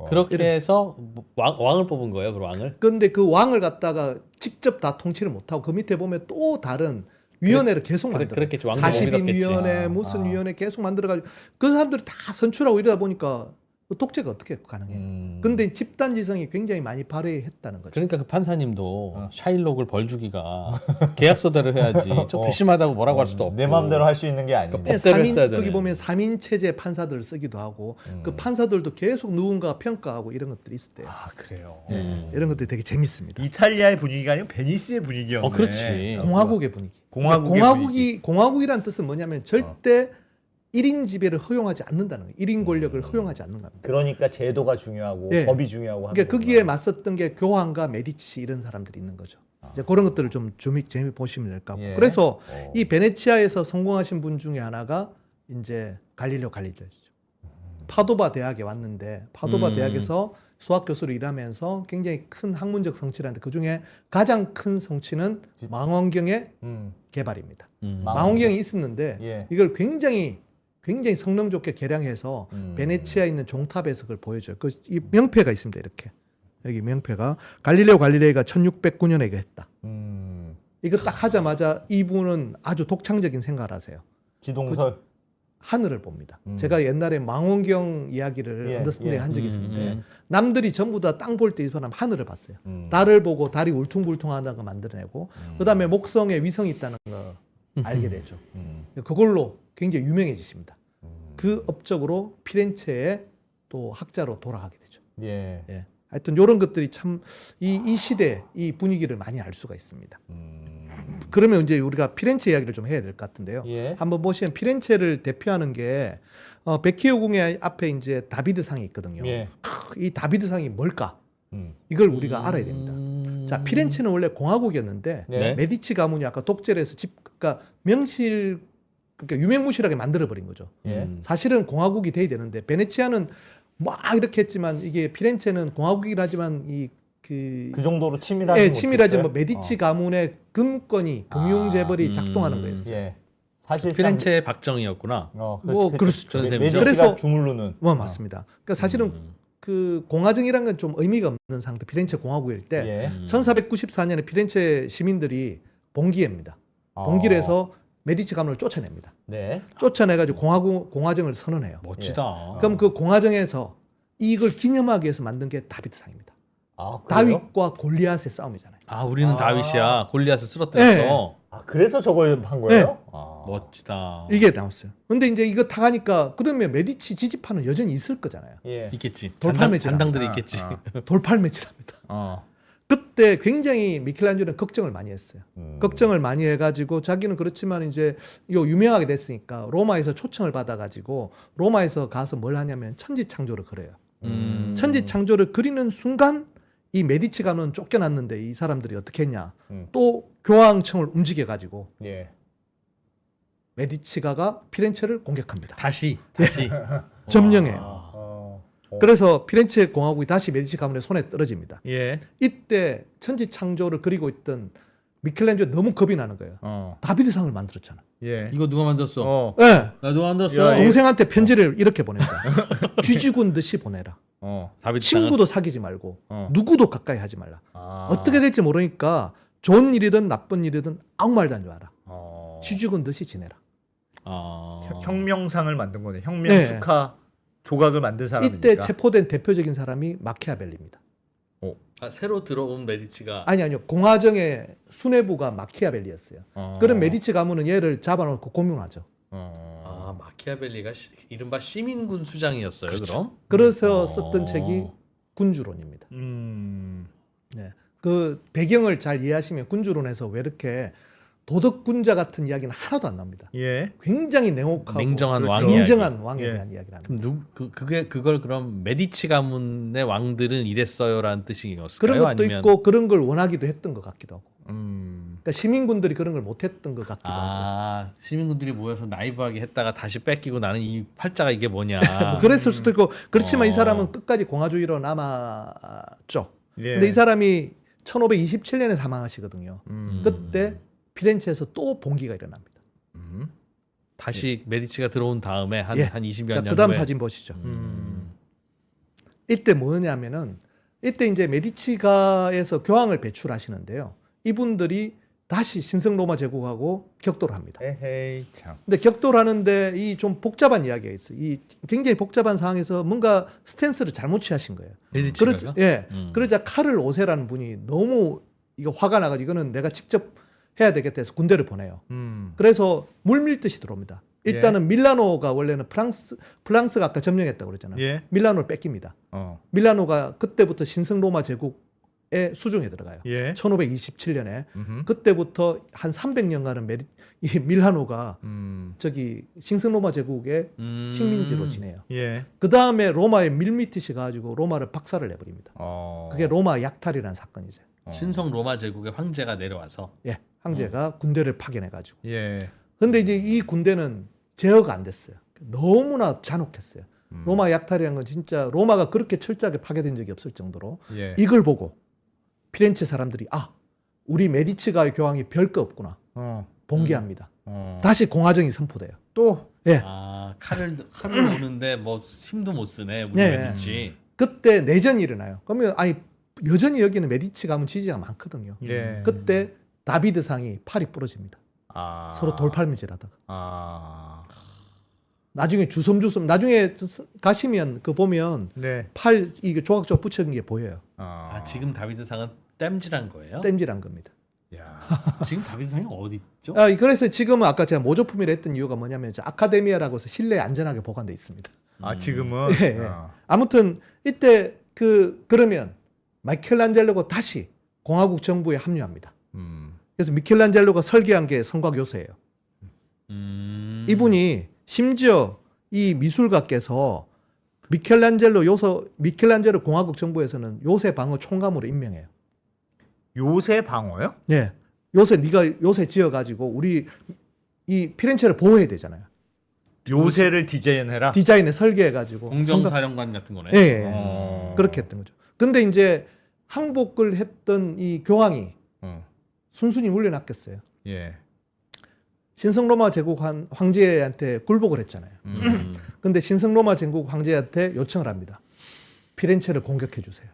그렇게 해서 왕을 뽑은 거예요, 그 왕을? 그런데 그 왕을 갖다가 직접 다 통치를 못하고 그 밑에 보면 또 다른 위원회를 계속 만들어. 그랬겠지. 왕도 못 40인 믿었겠지. 위원회 무슨 위원회 계속 만들어가지고 그 사람들이 다 선출하고 이러다 보니까 독재가 어떻게 가능해요? 근데 집단 지성이 굉장히 많이 발휘했다는 거죠. 그러니까 그 판사님도 샤일록을 벌주기가 계약서대로 해야지. 좀 괘씸하다고 뭐라고 할 수도 없고. 내 마음대로 할 수 있는 게 아닌데. 그러니까 법대로 했어야 되네. 거기 보면 3인 체제 판사들을 쓰기도 하고 그 판사들도 계속 누군가 평가하고 이런 것들이 있을 때요. 아 그래요. 이런 것들이 되게 재밌습니다. 이탈리아의 분위기가 아니고 베니스의 분위기였네. 그렇지. 공화국의 분위기. 공화국의 공화국이란 뜻은 뭐냐면 절대 1인 지배를 허용하지 않는다는 거예요. 1인 권력을 허용하지 않는 겁니다. 그러니까 제도가 중요하고 예. 법이 중요하고 하는 그러니까 거기에 거구나. 맞섰던 게 교황과 메디치 이런 사람들이 있는 거죠. 이제 그런 것들을 좀 재미 보시면 될 것 같고. 예. 그래서 이 베네치아에서 성공하신 분 중에 하나가 이제 갈릴레오 갈릴레이죠. 파도바 대학에 왔는데 파도바 대학에서 수학 교수로 일하면서 굉장히 큰 학문적 성취를 하는데 그 중에 가장 큰 성취는 망원경의 개발입니다. 망원경이 있었는데 예. 이걸 굉장히 성능 좋게 개량해서 베네치아에 있는 종탑에서 그걸 보여줘요. 이 명패가 있습니다. 이렇게 여기 명패가 갈릴레오 갈릴레이가 1609년에 이거 했다. 이거 딱 하자마자 이분은 아주 독창적인 생각을 하세요. 기동설. 하늘을 봅니다. 제가 옛날에 망원경 이야기를 예, 언더스탠딩 예. 한 적이 있었는데 남들이 전부 다 땅 볼 때 이 사람 하늘을 봤어요. 음. 달을 보고 달이 울퉁불퉁하다는 거 만들어내고 그다음에 목성에 위성이 있다는 거 알게 되죠. 그걸로 굉장히 유명해지십니다. 그 업적으로 피렌체에 또 학자로 돌아가게 되죠. 예. 예. 하여튼 이런 것들이 참 이 시대 이 분위기를 많이 알 수가 있습니다. 그러면 이제 우리가 피렌체 이야기를 좀 해야 될 것 같은데요. 예. 한번 보시면 피렌체를 대표하는 게 베키오 궁의 앞에 이제 다비드상이 있거든요. 예. 이 다비드상이 뭘까? 음. 이걸 우리가 알아야 됩니다. 자, 피렌체는 원래 공화국이었는데 네. 메디치 가문이 아까 독재를 해서 그러니까 그러니까 유명무실하게 만들어 버린 거죠. 예. 사실은 공화국이 돼야 되는데 베네치아는 막 이렇게 했지만 이게 피렌체는 공화국이긴 하지만 그 정도로 치밀하지 예, 치밀하지 못했어요? 뭐 메디치 가문의 금권이 금융 재벌이 작동하는 거였어요. 예. 사실상 피렌체의 박정희였구나. 뭐 그럴 수 있죠. 전세입니다. 메디치가 그래서- 주물르는. 뭐 맞습니다. 그러니까 사실은 그 공화정이라는 건 좀 의미가 없는 상태. 피렌체 공화국일 때 예. 1494년에 피렌체 시민들이 봉기합니다. 봉기를 해서 메디치 가문을 쫓아냅니다. 네. 쫓아내가지고 공화정을 선언해요. 멋지다. 그럼 그 공화정에서 이걸 기념하기 위해서 만든 게 다윗상입니다. 아, 그래요? 다윗과 골리앗의 싸움이잖아요. 아, 우리는 아. 다윗이야. 골리앗을 쓰러뜨렸어. 아, 그래서 저걸 한 거예요? 네. 아. 멋지다. 이게 나왔어요. 근데 이제 이거 다 가니까 그러면 메디치 지지파는 여전히 있을 거잖아요. 예. 있겠지. 돌팔매질 잔당들이 있겠지. 돌팔매질합니다. 그때 굉장히 미켈란젤로는 걱정을 많이 했어요. 걱정을 많이 해가지고 자기는 그렇지만 이제 요 유명하게 됐으니까 로마에서 초청을 받아가지고 로마에서 가서 뭘 하냐면 천지창조를 그려요. 천지창조를 그리는 순간 이 메디치 가문은 쫓겨났는데 이 사람들이 어떻게 했냐? 또 교황청을 움직여가지고 예. 메디치가가 피렌체를 공격합니다. 다시. 점령해요. 어. 그래서 피렌체 공화국이 다시 메디치 가문의 손에 떨어집니다. 예. 이때 천지창조를 그리고 있던 미켈란젤로 너무 겁이 나는 거예요. 다비드상을 만들었잖아. 예. 이거 누가 만들었어? 예. 나 누가 만들었어? 야, 동생한테 편지를 이렇게 보낸다. 쥐죽은 듯이 보내라. 다윗 친구도 사귀지 말고 누구도 가까이 하지 말라. 아. 어떻게 될지 모르니까 좋은 일이든 나쁜 일이든 아무 말도 안 좋아라. 쥐죽은 듯이 지내라. 혁명상을 만든 거네. 혁명 네. 축하 조각을 만든 사람이니까. 이때 체포된 대표적인 사람이 마키아벨리입니다. 새로 들어온 메디치가 아니요. 공화정의 수뇌부가 마키아벨리였어요. 그럼 메디치 가문은 얘를 잡아놓고 고문하죠. 마키아벨리. 마키아벨리가 이른바 시민군 수장이었어요. 그럼 그래서 썼던 책이 군주론입니다. 네. 그 배경을 잘 이해하시면 군주론에서 왜 이렇게 도덕군자 같은 이야기는 하나도 안 나옵니다. 예. 굉장히 냉혹하고 냉정한 왕 냉정한 왕에 예. 대한 이야기를 합니다. 그럼 그걸 그럼 메디치 가문의 왕들은 이랬어요라는 뜻이었을까요? 그런 것도 아니면 있고 그런 걸 원하기도 했던 것 같기도 하고. 그러니까 시민군들이 그런 걸 못했던 것 같기도 하고. 시민군들이 모여서 나이브하게 했다가 다시 뺏기고 나는 이 팔자가 이게 뭐냐. 뭐 그랬을 수도 있고 그렇지만 이 사람은 끝까지 공화주의로 남았죠. 예. 근데 이 사람이 1527년에 사망하시거든요. 그때 피렌체에서 또 봉기가 일어납니다. 다시 메디치가 들어온 다음에 한 예. 20여 자, 년 그다음 후에 사진 보시죠. 이때 뭐냐면은 이때 이제 메디치가에서 교황을 배출하시는데요. 이분들이 다시 신성 로마 제국하고 격돌을 합니다. 에헤이 참. 근데 격돌하는데 이 좀 복잡한 이야기가 있어요. 이 굉장히 복잡한 상황에서 뭔가 스탠스를 잘못 취하신 거예요. 메디치가가 그러자, 예. 그러자 카를 5세라는 분이 너무 이거 화가 나가지고 이거는 내가 직접 해야 되겠다 해서 군대를 보내요. 그래서 물밀듯이 들어옵니다. 일단은 밀라노가 원래는 프랑스가 아까 점령했다고 그랬잖아요. 예. 밀라노를 뺏깁니다. 밀라노가 그때부터 신성 로마 제국의 수중에 들어가요. 예. 1527년에 그때부터 한 300년간은 이 밀라노가 저기 신성 로마 제국의 식민지로 지내요. 예. 그 다음에 로마에 밀미티시 가지고 로마를 박살을 내버립니다. 어. 그게 로마 약탈이라는 사건이죠. 신성 로마 제국의 황제가 내려와서 예, 황제가 군대를 파견해 가지고. 예. 근데 이제 이 군대는 제어가 안 됐어요. 너무나 잔혹했어요. 로마 약탈이라는 건 진짜 로마가 그렇게 철저하게 파괴된 적이 없을 정도로 예. 이걸 보고 피렌체 사람들이 우리 메디치가의 교황이 별 거 없구나. 봉기합니다. 다시 공화정이 선포돼요. 또 예. 칼을 오는데 뭐 힘도 못 쓰네 우리 네. 메디치. 그때 내전이 일어나요. 그러면 여전히 여기는 메디치 가문 지지자가 많거든요. 예. 그때 다비드상이 팔이 부러집니다. 서로 돌팔매질하다가. 나중에 주섬주섬 나중에 가시면 그 보면 네. 팔 이게 조각조각 붙여진 게 보여요. 지금 다비드상은 땜질한 거예요? 땜질한 겁니다. 야. 지금 다비드상이 어디 있죠? 그래서 지금은 아까 제가 모조품이라 했던 이유가 뭐냐면 아카데미아라고 해서 실내에 안전하게 보관돼 있습니다. 지금은 예, 예. 아무튼 이때 그러면 미켈란젤로가 다시 공화국 정부에 합류합니다. 그래서 미켈란젤로가 설계한 게 성곽 요새예요. 이분이 심지어 이 미술가께서 미켈란젤로 공화국 정부에서는 요새 방어 총감으로 임명해요. 요새 방어요? 예. 네가 요새 지어 가지고 우리 이 피렌체를 보호해야 되잖아요. 요새를 디자인해라. 디자인에 설계해 가지고 공정사령관 같은 거네. 예. 그렇게 했던 거죠. 근데 이제 항복을 했던 이 교황이 순순히 물려났겠어요. 예. 신성 로마 제국 황제한테 굴복을 했잖아요. 근데 신성 로마 제국 황제한테 요청을 합니다. 피렌체를 공격해 주세요.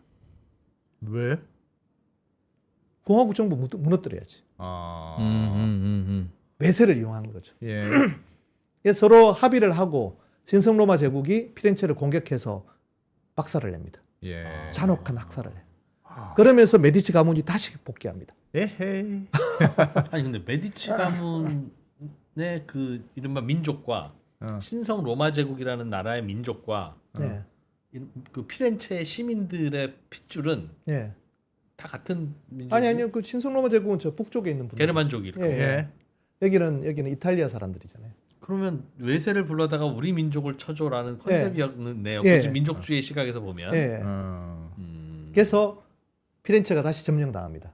왜? 공화국 정부 무너뜨려야지. 외세를 이용한 거죠. 예. 그래서 서로 합의를 하고 신성 로마 제국이 피렌체를 공격해서 박살을 냅니다. 예. 잔혹한 학살을 해요. 그러면서 메디치 가문이 다시 복귀합니다. 에헤이. 아니 근데 메디치 가문의 그 이른바 민족과 신성 로마 제국이라는 나라의 민족과 네. 그 피렌체의 시민들의 핏줄은 예. 다 같은 민족. 아니요. 그 신성 로마 제국은 저 북쪽에 있는 분들. 게르만족이 이렇게. 예. 여기는 이탈리아 사람들이잖아요. 그러면 외세를 불러다가 우리 민족을 쳐줘라는 컨셉이었네요. 예. 굳이 민족주의 시각에서 보면. 예. 그래서 피렌체가 다시 점령당합니다.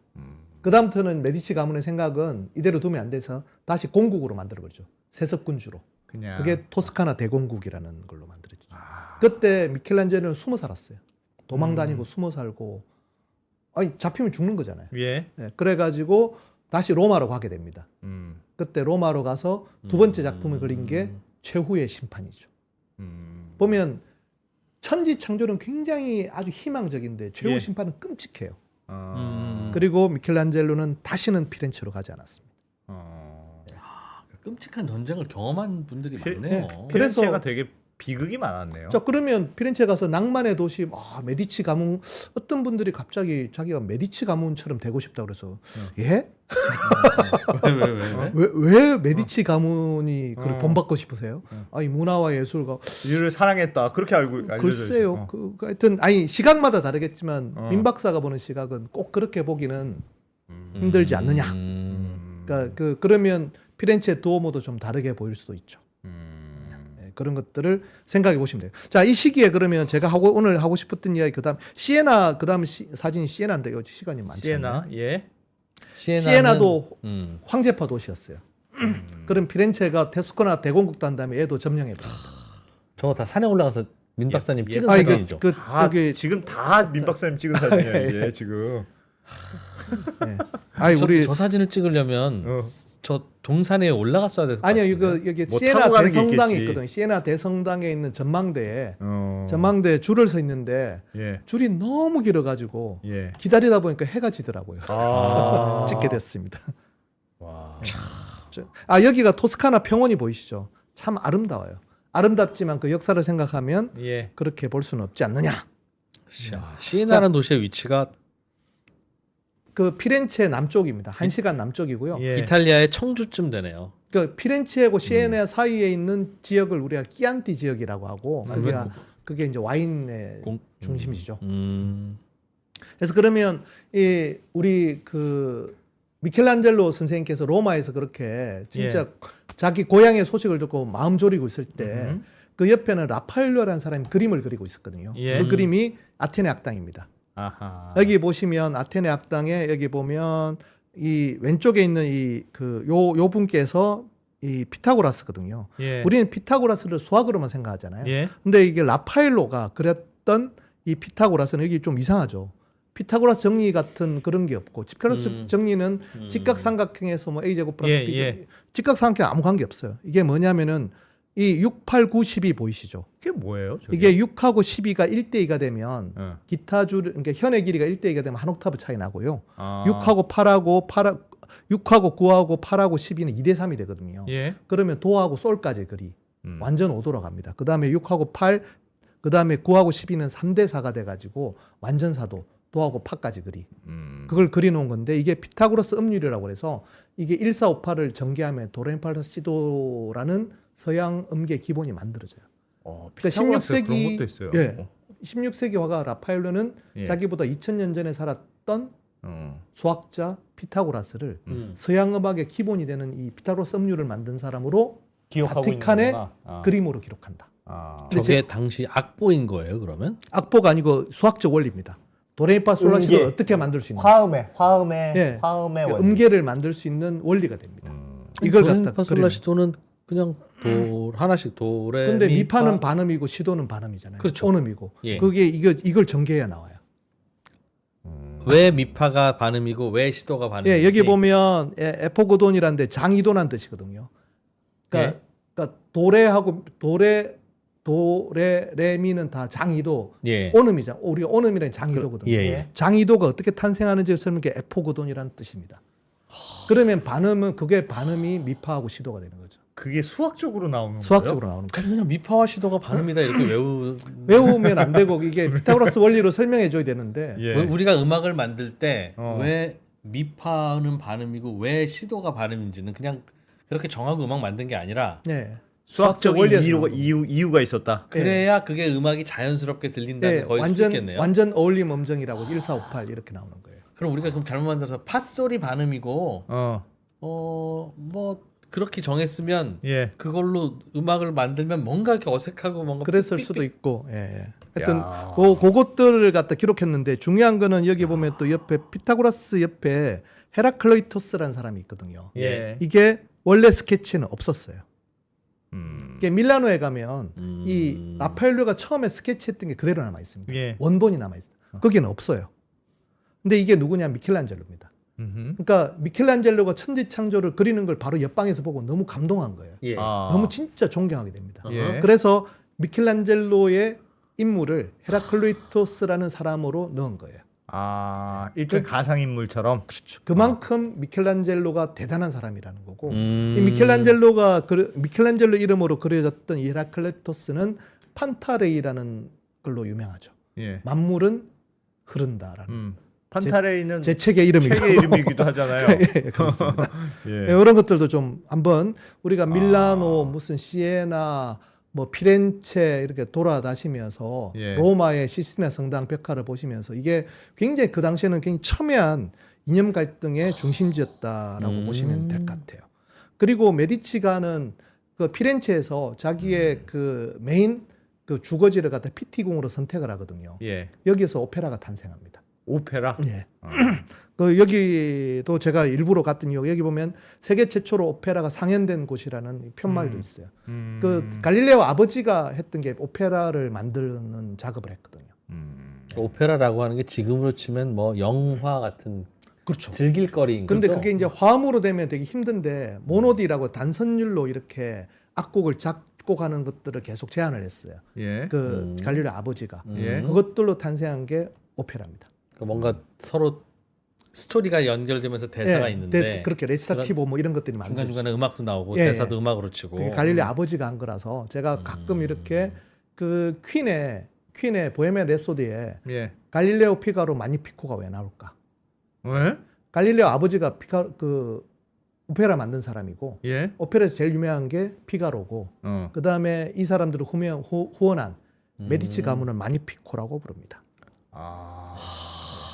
그 다음부터는 메디치 가문의 생각은 이대로 두면 안 돼서 다시 공국으로 만들어버리죠. 세석군주로. 그냥 그게 토스카나 대공국이라는 걸로 만들어지죠. 그때 미켈란젤로는 숨어 살았어요. 도망 다니고 숨어 살고 잡히면 죽는 거잖아요. 예. 네, 그래가지고 다시 로마로 가게 됩니다. 그때 로마로 가서 두 번째 작품을 그린 게 최후의 심판이죠. 보면 천지창조는 굉장히 아주 희망적인데 최후 예. 심판은 끔찍해요. 그리고 미켈란젤로는 다시는 피렌체로 가지 않았습니다. 끔찍한 전쟁을 경험한 분들이 많네요. 피렌체가 되게 비극이 많았네요. 자, 그러면 피렌체 가서 낭만의 도시 메디치 가문 어떤 분들이 갑자기 자기가 메디치 가문처럼 되고 싶다 그래서 예? 왜? 왜 메디치 가문이 그걸 본받고 싶으세요? 이 문화와 예술가 이를 사랑했다. 그렇게 알려져 글쎄요. 있어. 하여튼 시각마다 다르겠지만 민 박사가 보는 시각은 꼭 그렇게 보기는 힘들지 않느냐. 그러니까 그러면 피렌체 두오모도 좀 다르게 보일 수도 있죠. 네, 그런 것들을 생각해 보시면 돼요. 자, 이 시기에 그러면 제가 오늘 하고 싶었던 이야기 그다음 시에나 그다음 사진이 시에나인데요. 시간이 많지 않나요? 시에나, 예. 시에나도 황제파 도시였어요. 그럼 피렌체가 테스코나 대공국도 한 다음에 얘도 점령해 버립니다. 저거 다 산에 올라가서 민 박사님 찍은 이거 사진이죠. 여기 지금 다 민 박사님 찍은 사진이야 이게 지금. 네. 저 사진을 찍으려면 저 동산에 올라갔어야 돼서. 아니요, 여기 뭐 시에나 타고 가는 게 대성당이 있겠지. 있거든요. 시에나 대성당에 있는 전망대에 전망대에 줄을 서 있는데 예. 줄이 너무 길어가지고 예. 기다리다 보니까 해가 지더라고요. 그래서 찍게 됐습니다. 와. 여기가 토스카나 평원이 보이시죠? 참 아름다워요. 아름답지만 그 역사를 생각하면 예. 그렇게 볼 수는 없지 않느냐. 시에나라는 도시의 위치가 그 피렌체 남쪽입니다. 1시간 남쪽이고요. 예. 이탈리아의 청주쯤 되네요. 그 피렌체하고 시에나 사이에 있는 지역을 우리가 끼안티 지역이라고 하고 그게 이제 와인의 중심지죠. 그래서 그러면 우리 그 미켈란젤로 선생님께서 로마에서 그렇게 진짜 자기 고향의 소식을 듣고 마음 졸이고 있을 때 그 옆에는 라파엘로라는 사람이 그림을 그리고 있었거든요. 예. 그 그림이 아테네 악당입니다. 아하. 여기 보시면 아테네 악당에 여기 보면 이 왼쪽에 있는 요 분께서 이 피타고라스거든요. 예. 우리는 피타고라스를 수학으로만 생각하잖아요. 예. 근데 이게 라파엘로가 그렸던 이 피타고라스는 여기 좀 이상하죠. 피타고라스 정리 같은 그런 게 없고 피타고라스 정리는 직각삼각형에서 뭐 a제곱 플러스 예, b제곱 예. 직각삼각형 아무 관계 없어요. 이게 뭐냐면은 이 6, 8, 9, 12 보이시죠? 그게 뭐예요? 저게? 이게 6하고 12가 1대2가 되면 어. 기타 줄 그러니까 현의 길이가 1대2가 되면 한 옥타브 차이 나고요. 아. 6하고 9하고 8하고 12는 2대3이 되거든요. 예. 그러면 도하고 솔까지 그리 완전 5도로 갑니다. 그다음에 6하고 8 그다음에 9하고 12는 3대4가 돼 가지고 완전 4도 도하고 파까지 그리. 그걸 그리 놓은 건데 이게 피타고라스 음률이라고 그래서 이게 1, 4, 5, 8을 전개하면 도레미파라시도라는 서양 음계 기본이 만들어져요. 그러니까 피타고라스 그런 것도 있어요. 예. 16세기 화가 라파엘로는 예. 자기보다 2000년 전에 살았던 수학자 피타고라스를 음. 서양 음악의 기본이 되는 이 피타고라스 음률을 만든 사람으로 기억하고 바티칸의 있는 거구나. 그림으로 기록한다. 근데 저게 당시 악보인 거예요, 그러면? 악보가 아니고 수학적 원리입니다. 도레미파 솔라시도를 음계. 어떻게 만들 수 있는 화음의 예. 화음의 그러니까 원리. 음계를 만들 수 있는 원리가 됩니다. 이걸 갖다 파솔라시도는 그냥 도 하나씩 도레. 근데 미, 미파는 파. 반음이고 시도는 반음이잖아요. 그렇죠. 온음이고. 예. 그게 이걸 전개해야 나와요. 왜 미파가 반음이고 왜 시도가 반음인지. 예, 여기 보면 에포고돈이라는 데 장이도란 뜻이거든요. 그러니까, 그러니까 도레하고 도레미는 다 장이도 예. 온음이죠. 우리가 온음이라는 장이도거든요. 예. 장이도가 어떻게 탄생하는지를 설명한 게 에포고돈이라는 뜻입니다. 그러면 그게 반음이 미파하고 시도가 되는 거죠. 그게 수학적으로 나오는 거예요? 수학적으로 나오는 거예요. 그냥 미파와 시도가 반음이다 이렇게 외우면 안 되고 이게 피타고라스 원리로 설명해 줘야 되는데 예. 우리가 음악을 만들 때 어. 왜 미파는 반음이고 왜 시도가 반음인지는 그냥 그렇게 정하고 음악 만든 게 아니라 네. 수학적 원리에서 나오는 이유가 있었다. 그래야 그게 음악이 자연스럽게 들린다는 네, 거일 수도 있겠네요. 완전 어울림 음정이라고 1458 이렇게 나오는 거예요. 그럼 우리가 그럼 잘못 만들어서 팥소리 반음이고 뭐 그렇게 정했으면 예. 그걸로 음악을 만들면 뭔가 이렇게 어색하고 뭔가 그랬을 삑삑삑. 수도 있고. 예. 하여튼 야. 그것들을 갖다 기록했는데 중요한 거는 여기 보면 또 옆에 피타고라스 옆에 헤라클레이토스라는 사람이 있거든요. 예. 이게 원래 스케치는 없었어요. 음. 이게 밀라노에 가면 이 라파엘로가 처음에 스케치했던 게 그대로 남아 있습니다. 예. 원본이 남아 있어요. 거기는 없어요. 근데 이게 누구냐? 미켈란젤로입니다. 그러니까 미켈란젤로가 천지창조를 그리는 걸 바로 옆방에서 보고 너무 감동한 거예요. 예. 너무 진짜 존경하게 됩니다. 예. 그래서 미켈란젤로의 인물을 헤라클레이토스라는 사람으로 넣은 거예요. 일종의 가상인물처럼. 그렇죠. 그만큼 미켈란젤로가 대단한 사람이라는 거고 음. 이 미켈란젤로 이름으로 그려졌던 이 헤라클레이토스는 판타레이라는 걸로 유명하죠. 예. 만물은 흐른다라는 판타레이는 제 책의 이름이고 책의 이름이기도 하잖아요. 예, 그렇습니다. 예. 이런 것들도 좀 한번 우리가 밀라노 무슨 시에나 뭐 피렌체 이렇게 돌아다니면서 예. 로마의 시스티나 성당 벽화를 보시면서 이게 굉장히 그 당시에는 굉장히 첨예한 이념 갈등의 중심지였다라고 보시면 될 것 같아요. 그리고 메디치가는 그 피렌체에서 자기의 그 메인 그 주거지를 갖다 피티궁으로 선택을 하거든요. 예. 여기에서 오페라가 탄생합니다. 오페라. 예. 그 여기도 제가 일부러 갔던 이유 여기 보면 세계 최초로 오페라가 상연된 곳이라는 편말도 있어요. 그 갈릴레오 아버지가 했던 게 오페라를 만드는 작업을 했거든요. 오페라라고 하는 게 지금으로 치면 뭐 영화 같은 그렇죠. 즐길거리인 근데 거죠. 그게 이제 화음으로 되면 되게 힘든데 모노디라고 단선율로 이렇게 악곡을 작곡하는 것들을 계속 제안을 했어요. 예. 그 갈릴레오 아버지가 예. 그것들로 탄생한 게 오페라입니다. 그러니까 뭔가 서로 스토리가 연결되면서 대사가 예, 있는데 그렇게 레시타티보 뭐 이런 것들이 많죠. 중간중간에 음악도 나오고 예, 대사도 예. 음악으로 치고 그게 갈릴레오 아버지가 한 거라서 제가 가끔 이렇게 그 퀸의 보헤미안 랩소디에 예. 갈릴레오 피가로 마니피코가 왜 나올까? 왜? 갈릴레오 아버지가 그 오페라 만든 사람이고 예. 오페라에서 제일 유명한 게 피가로고 그 다음에 이 사람들을 후원한 메디치 가문을 마니피코라고 부릅니다. 아.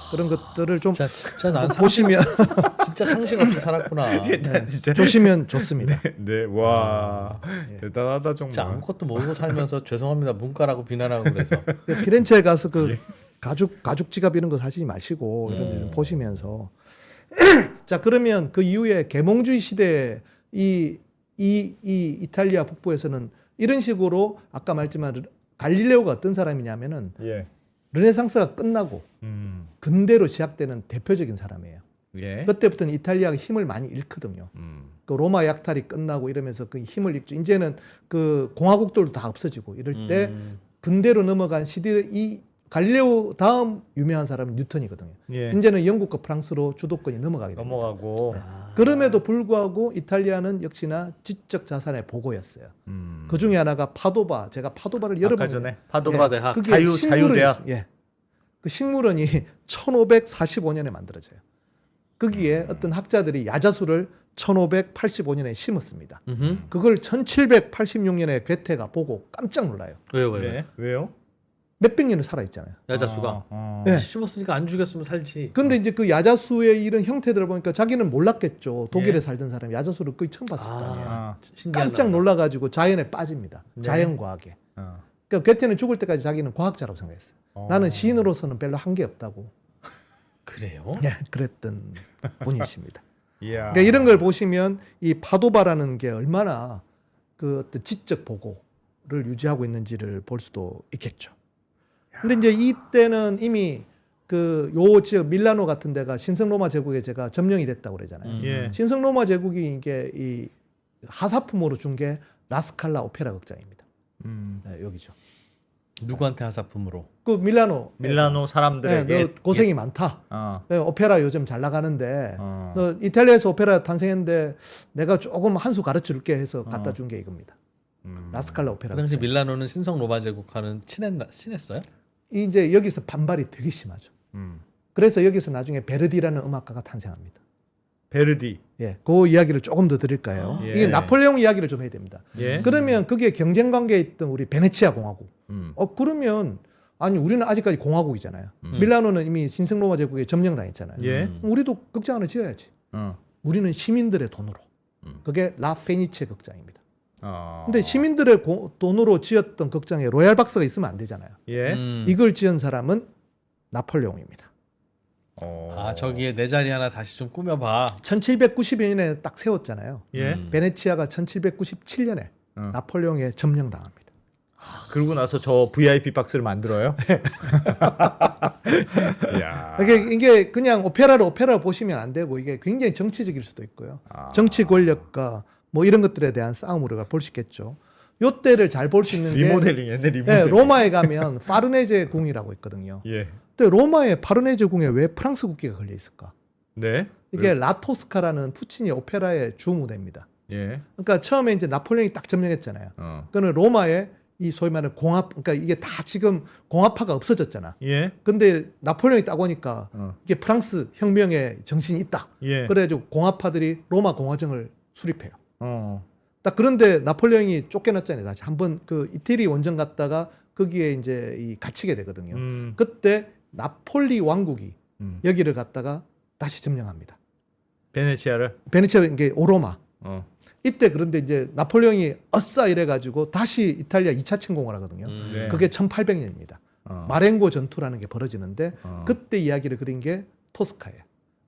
그런 것들을 좀 진짜 난 보시면 진짜 상식 없이 살았구나. 진짜. 조시면 좋습니다. 네. 와. 예. 대단하다 정말. 진짜 아무것도 모르고 살면서 죄송합니다 문과라고 비난하고 그래서 피렌체에 가서 그 가죽 지갑 이런 거 사시지 마시고 이런 데 좀 보시면서 자 그러면 그 이후에 계몽주의 시대에 이 이탈리아 북부에서는 이런 식으로 아까 말했지만 갈릴레오가 어떤 사람이냐면은 예. 르네상스가 끝나고 근대로 시작되는 대표적인 사람이에요. 예. 그때부터는 이탈리아가 힘을 많이 잃거든요. 그 로마 약탈이 끝나고 이러면서 그 힘을 잃죠. 이제는 그 공화국들도 다 없어지고 이럴 때 근대로 넘어간 시대 이 갈릴레오 다음 유명한 사람은 뉴턴이거든요. 예. 이제는 영국과 프랑스로 주도권이 넘어가게 됩니다. 넘어가고. 그럼에도 불구하고 이탈리아는 역시나 지적 자산의 보고였어요. 그 중에 하나가 파도바. 제가 파도바를 여러 아까 번 전에 파도바 대학 그게 자유대학. 식물원이- 예. 그 식물원이 1545년에 만들어져요. 거기에 어떤 학자들이 야자수를 1585년에 심었습니다. 그걸 1786년에 괴테가 보고 깜짝 놀라요. 왜요? 네. 왜요? 몇백 년을 살아있잖아요. 야자수가 네. 심었으니까 안 죽였으면 살지. 근데 이제 그 야자수의 이런 형태들을 보니까 자기는 몰랐겠죠. 독일에 예. 살던 사람이 야자수를 거의 처음 봤을 거 아니에요. 아. 신기하다. 깜짝 놀라가지고 자연에 빠집니다. 네. 자연과학에. 어. 그러니까 괴테는 죽을 때까지 자기는 과학자라고 생각했어요. 나는 시인으로서는 별로 한 게 없다고. 그래요? 예, 그랬던 분이십니다. 이야. 그러니까 이런 걸 보시면 이 파도바라는 게 얼마나 그 어떤 지적 보고를 유지하고 있는지를 볼 수도 있겠죠. 근데 이제 이때는 이미 그 요 지역 밀라노 같은 데가 신성 로마 제국에 제가 점령이 됐다고 그러잖아요. 예. 신성 로마 제국이 이게 이 하사품으로 준 게 라스칼라 오페라 극장입니다. 네, 여기죠. 누구한테 하사품으로? 그 밀라노. 밀라노 네, 사람들에게 너 고생이 많다. 어. 네, 오페라 요즘 잘 나가는데 어. 너 이탈리아에서 오페라 탄생했는데 내가 조금 한 수 가르쳐 줄게 해서 갖다 준 게 이겁니다. 라스칼라 오페라. 그 당시 극장. 밀라노는 신성 로마 제국과는 친했어요? 이제 여기서 반발이 되게 심하죠. 그래서 여기서 나중에 베르디라는 음악가가 탄생합니다. 베르디. 예, 그 이야기를 조금 더 드릴까요? 예. 이게 나폴레옹 이야기를 좀 해야 됩니다. 예. 그러면 그게 경쟁 관계에 있던 우리 베네치아 공화국. 음. 그러면 아니 우리는 아직까지 공화국이잖아요. 밀라노는 이미 신성 로마 제국에 점령당했잖아요. 예. 우리도 극장 하나 지어야지. 어. 우리는 시민들의 돈으로. 그게 라 페니체 극장입니다. 어. 근데 시민들의 돈으로 지었던 극장에 로얄 박스가 있으면 안 되잖아요. 예. 이걸 지은 사람은 나폴레옹입니다. 어. 아 저기에 내 자리 하나 다시 좀 꾸며봐. 1792년에 딱 세웠잖아요. 예. 베네치아가 1797년에 나폴레옹에 점령당합니다. 그러고 나서 저 VIP 박스를 만들어요? 이야. 이게 그냥 오페라로 보시면 안 되고 이게 굉장히 정치적일 수도 있고요. 정치 권력과 뭐 이런 것들에 대한 싸움으로 볼 수 있겠죠. 요 때를 잘 볼 수 있는 게 리모델링 얘네 리모델링. 네, 로마에 가면 파르네제 궁이라고 있거든요. 예. 근데 로마의 파르네제 궁에 왜 프랑스 국기가 걸려 있을까? 네. 이게 라토스카라는 푸치니 오페라의 주 무대입니다. 예. 그러니까 처음에 이제 나폴레옹이 딱 점령했잖아요. 어. 그거는 로마의 이 소위 말하는 공합, 그러니까 이게 다 지금 공화파가 없어졌잖아. 예. 근데 나폴레옹이 딱 오니까 어. 이게 프랑스 혁명의 정신이 있다. 예. 그래가지고 공화파들이 로마 공화정을 수립해요. 어. 딱 그런데 나폴레옹이 쫓겨났잖아요. 다시 한번 그 이태리 원정 갔다가 거기에 이제 갇히게 되거든요. 그때 나폴리 왕국이 여기를 갔다가 다시 점령합니다. 베네치아를. 베네치아 이게 오로마. 어. 이때 그런데 이제 나폴레옹이 어싸 이래가지고 다시 이탈리아 2차 침공을 하거든요. 네. 그게 1800년입니다. 어. 마렌고 전투라는 게 벌어지는데 어. 그때 이야기를 그린 게 토스카예요.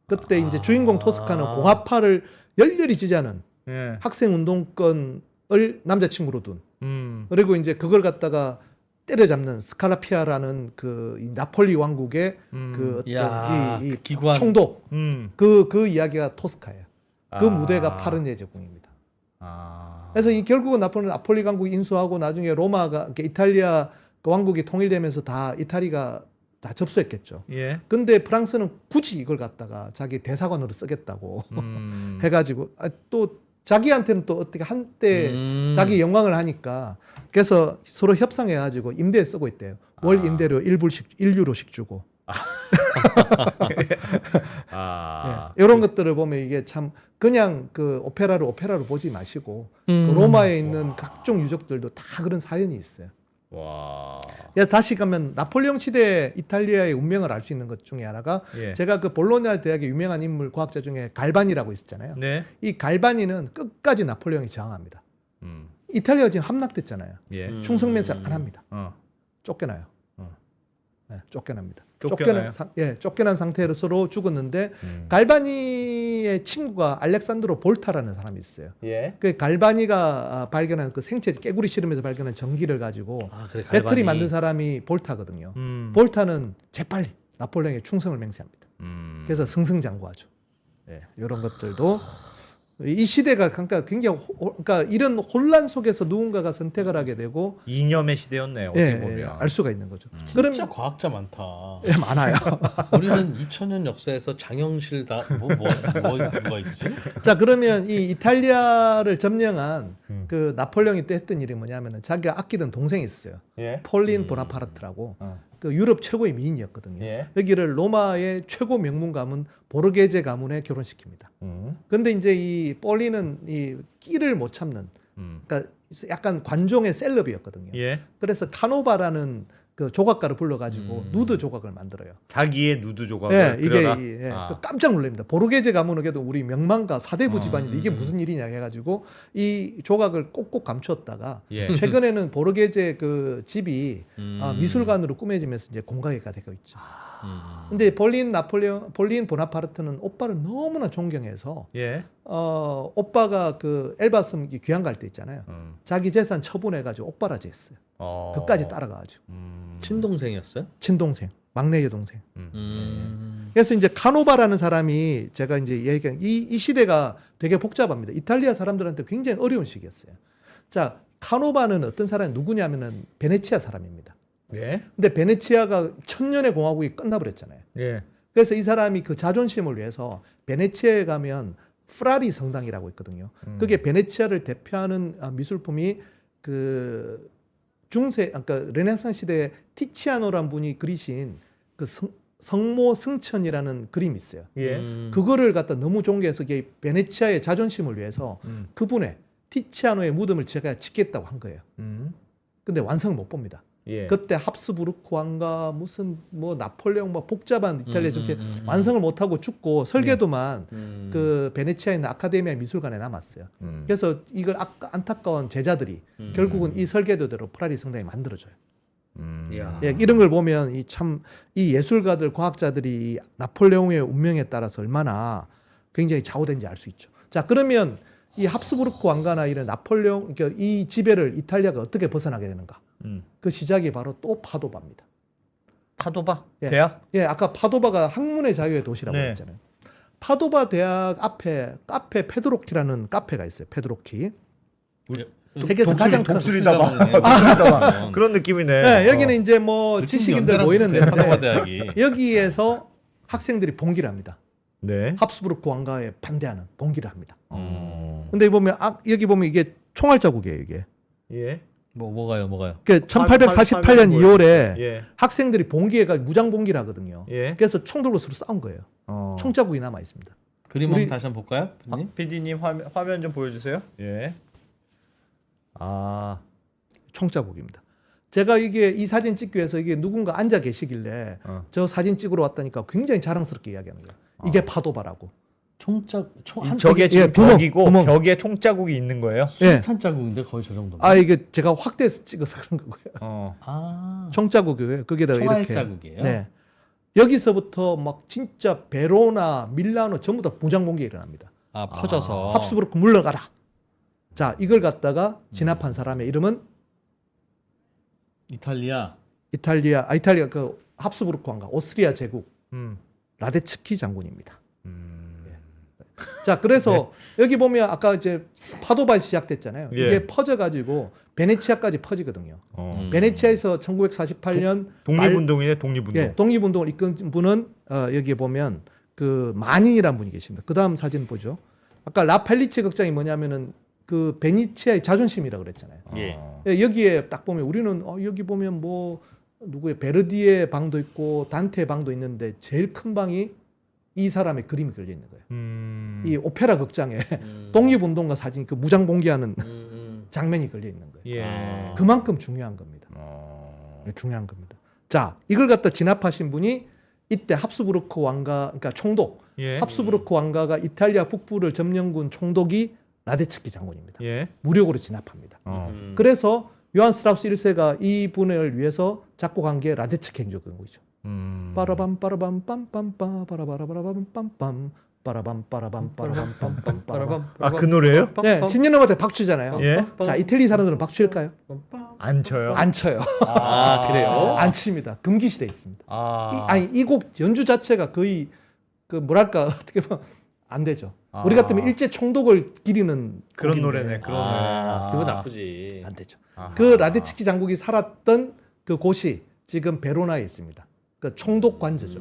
그때 이제 주인공 토스카는 공화파를 열렬히 지지하는 예. 학생 운동권을 남자친구로 둔. 음. 그리고 이제 그걸 갖다가 때려잡는 스칼라피아라는 이 나폴리 왕국의 그 야, 어떤 이 그 기관. 총독 음. 그 이야기가 토스카예요. 그 아. 무대가 파르네 제국입니다. 아. 그래서 이 결국은 나폴리 왕국이 인수하고 나중에 로마가 그러니까 이탈리아 그 왕국이 통일되면서 다 이탈리아가 다 접수했겠죠. 예. 근데 프랑스는 굳이 이걸 갖다가 자기 대사관으로 쓰겠다고 해가지고 또 자기한테는 또 어떻게 한때 자기 영광을 하니까 그래서 서로 협상해가지고 임대에 쓰고 있대요. 월 임대료 1유로씩 주고. 아. 예, 이런 것들을 보면 이게 참 그냥 그 오페라로 보지 마시고 그 로마에 있는 각종 유적들도 다 그런 사연이 있어요. 와. 그래서 다시 가면 나폴레옹 시대 이탈리아의 운명을 알 수 있는 것 중에 하나가 예. 제가 그 볼로냐 대학의 유명한 인물 과학자 중에 갈바니라고 있었잖아요. 네. 이 갈바니는 끝까지 나폴레옹이 저항합니다. 음. 이탈리아가 지금 함락됐잖아요. 예. 충성맹세를 안 합니다. 어. 쫓겨나요. 어. 네, 쫓겨납니다. 쫓겨나요? 쫓겨난 상태로 서로 죽었는데 갈바니의 친구가 알렉산드로 볼타라는 사람이 있어요. 예. 그 갈바니가 발견한 그 생체 깨구리 실험에서 발견한 전기를 가지고 그래, 배터리 갈바니. 만든 사람이 볼타거든요. 볼타는 재빨리 나폴레옹의 충성을 맹세합니다. 그래서 승승장구하죠. 예, 이런 것들도 이 시대가 그러니까 굉장히 그러니까 이런 혼란 속에서 누군가가 선택을 하게 되고 이념의 시대였네요. 어떻게 예, 보면. 알 수가 있는 거죠. 진짜 과학자 많다. 예, 많아요. 우리는 2000년 역사에서 장영실 뭐가 있지? 자 그러면 이 이탈리아를 점령한 그 나폴레옹이 또 했던 일이 뭐냐면은 자기가 아끼던 동생이 있어요. 예. 폴린 보나파르트라고 어. 그 유럽 최고의 미인이었거든요. 예. 여기를 로마의 최고 명문 가문 보르게제 가문에 결혼시킵니다. 근데 이제 이 폴린은 이 끼를 못 참는 그러니까 약간 관종의 셀럽이었거든요. 예. 그래서 카노바라는 그 조각가를 불러가지고 누드 조각을 만들어요. 자기의 누드 조각을 예, 이게 그려라? 예, 아. 그 깜짝 놀랍니다. 보르게제 가문은 그래도 우리 명망가 사대부 집안인데 이게 무슨 일이냐 해가지고 이 조각을 꼭꼭 감추었다가 예. 최근에는 보르게제 그 집이 미술관으로 꾸며지면서 이제 공가게가 되고 있죠. 근데 폴린 보나파르트는 오빠를 너무나 존경해서 예. 오빠가 그 엘바스 귀향 갈 때 있잖아요. 자기 재산 처분해가지고 옥바라지 했어요. 그까지 따라가가지고 친동생이었어요? 친동생, 막내 여동생. 그래서 이제 카노바라는 사람이 제가 이제 얘기한 이 시대가 되게 복잡합니다. 이탈리아 사람들한테 굉장히 어려운 시기였어요. 자, 카노바는 어떤 사람이 누구냐면은 베네치아 사람입니다. 예. 근데 베네치아가 천년의 공화국이 끝나버렸잖아요. 예. 그래서 이 사람이 그 자존심을 위해서 베네치아에 가면 프라리 성당이라고 있거든요. 그게 베네치아를 대표하는 미술품이 그 중세, 그러니까 르네상스 시대에 티치아노란 분이 그리신 그 성모 승천이라는 그림이 있어요. 예. 그거를 갖다 너무 존경해서 이게 베네치아의 자존심을 위해서 그분의 티치아노의 무덤을 제가 짓겠다고 한 거예요. 근데 완성을 못 봅니다. 예. 그때 합스부르크 왕가 무슨 뭐 나폴레옹 뭐 복잡한 이탈리아 정치 완성을 못 하고 죽고 설계도만 그 베네치아에 있는 아카데미아 미술관에 남았어요. 그래서 이걸 안타까운 제자들이 결국은 이 설계도대로 프라리 성당이 만들어져요. 이야. 예, 이런 걸 보면 이 참 이 예술가들 과학자들이 나폴레옹의 운명에 따라서 얼마나 굉장히 좌우된지 알 수 있죠. 자, 그러면 이 합스부르크 왕가나 이런 나폴레옹 그러니까 이 지배를 이탈리아가 어떻게 벗어나게 되는가? 그 시작이 바로 또 파도바입니다. 파도바 예. 대학? 예, 아까 파도바가 학문의 자유의 도시라고 네. 했잖아요. 파도바 대학 앞에 카페 페드로키라는 카페가 있어요. 페드로키. 세계에서 가장 큰 독수리다방 그런 느낌이네. 네, 여기는 이제 뭐 지식인들 모이는 파도바 데인데 대학이. 여기에서 학생들이 봉기를 합니다. 네. 합스부르크 왕가에 반대하는 봉기를 합니다. 근데 보면 여기 보면 이게 총알 자국이에요, 이게. 예. 뭐가요? 그 1848년 2월에 예. 학생들이 봉기회가 무장 봉기를 하거든요. 예. 그래서 총 들고 서로 싸운 거예요. 총 자국이 남아 있습니다. 그림 우리- 한번 다시 한번 볼까요? PD님? PD님 화면 좀 보여주세요. 예. 아. 총 자국입니다. 제가 이 사진 찍기 위해서 이게 누군가 앉아 계시길래 저 사진 찍으러 왔다니까 굉장히 자랑스럽게 이야기하는 거예요. 이게 파도바라고. 저게 지금 구멍, 벽이고 구멍. 벽에 총자국이 있는 거예요? 예. 수탄 자국인데 거의 저 정도. 아 이게 제가 확대해서 찍어서 그런 거고요. 아, 총 자국이에요. 거기다가 총알 이렇게. 자국이에요. 네. 여기서부터 막 진짜 베로나, 밀라노 전부 다 무장 봉기가 일어납니다. 퍼져서. 합스부르크 물러가라. 자 이걸 갖다가 진압한 사람의 이름은 이탈리아. 이탈리아 그 합스부르크 왕가 오스트리아 제국 라데츠키 장군입니다. 자 그래서 여기 보면 아까 이제 파도바에서 시작됐잖아요. 예. 이게 퍼져가지고 베네치아까지 퍼지거든요. 베네치아에서 1948년 독립운동이네, 독립운동. 예, 독립운동을 이끈 분은 여기에 보면 그 마닌이라는 분이 계십니다. 그 다음 사진 보죠. 아까 라펠리치 극장이 뭐냐면은 그 베네치아의 자존심이라고 그랬잖아요. 예. 예, 여기에 딱 보면 우리는 여기 보면 뭐 누구의 베르디의 방도 있고 단테의 방도 있는데 제일 큰 방이 이 사람의 그림이 걸려 있는 거예요. 이 오페라 극장에 독립운동가 사진 그 무장 봉기하는 장면이 걸려 있는 거예요. 예. 그만큼 중요한 겁니다. 중요한 겁니다. 자, 이걸 갖다 진압하신 분이 이때 합스부르크 왕가, 그러니까 총독, 예. 합스부르크 왕가가 이탈리아 북부를 점령군 총독이 라데츠키 장군입니다. 예. 무력으로 진압합니다. 그래서 요한 스트라우스 1세가 이 분을 위해서 작곡한 게 라데츠키 행주곡이죠. 빠라밤 빠라밤 빰빰빰 빠라바라바라밤 빰빰 빠라밤 빠라밤 빠라밤 빰빰 빠라밤. 아, 그 노래예요? 네, 신년음악때 박치잖아요. 예. 자, 이태리 사람들은 박치일까요? 안 쳐요. 안 쳐요. 아, 그래요? 안 칩니다. 금기시돼 있습니다. 아. 이 곡 연주 자체가 거의 그 뭐랄까 어떻게 보면 안 되죠. 우리 같으면 일제 총독을 기리는 그런 곡인데 노래네. 그런 노래. 기분 나쁘지. 안 되죠. 그 라데츠키 장국이 살았던 그 곳이 지금 베로나에 있습니다. 그 총독 관저죠.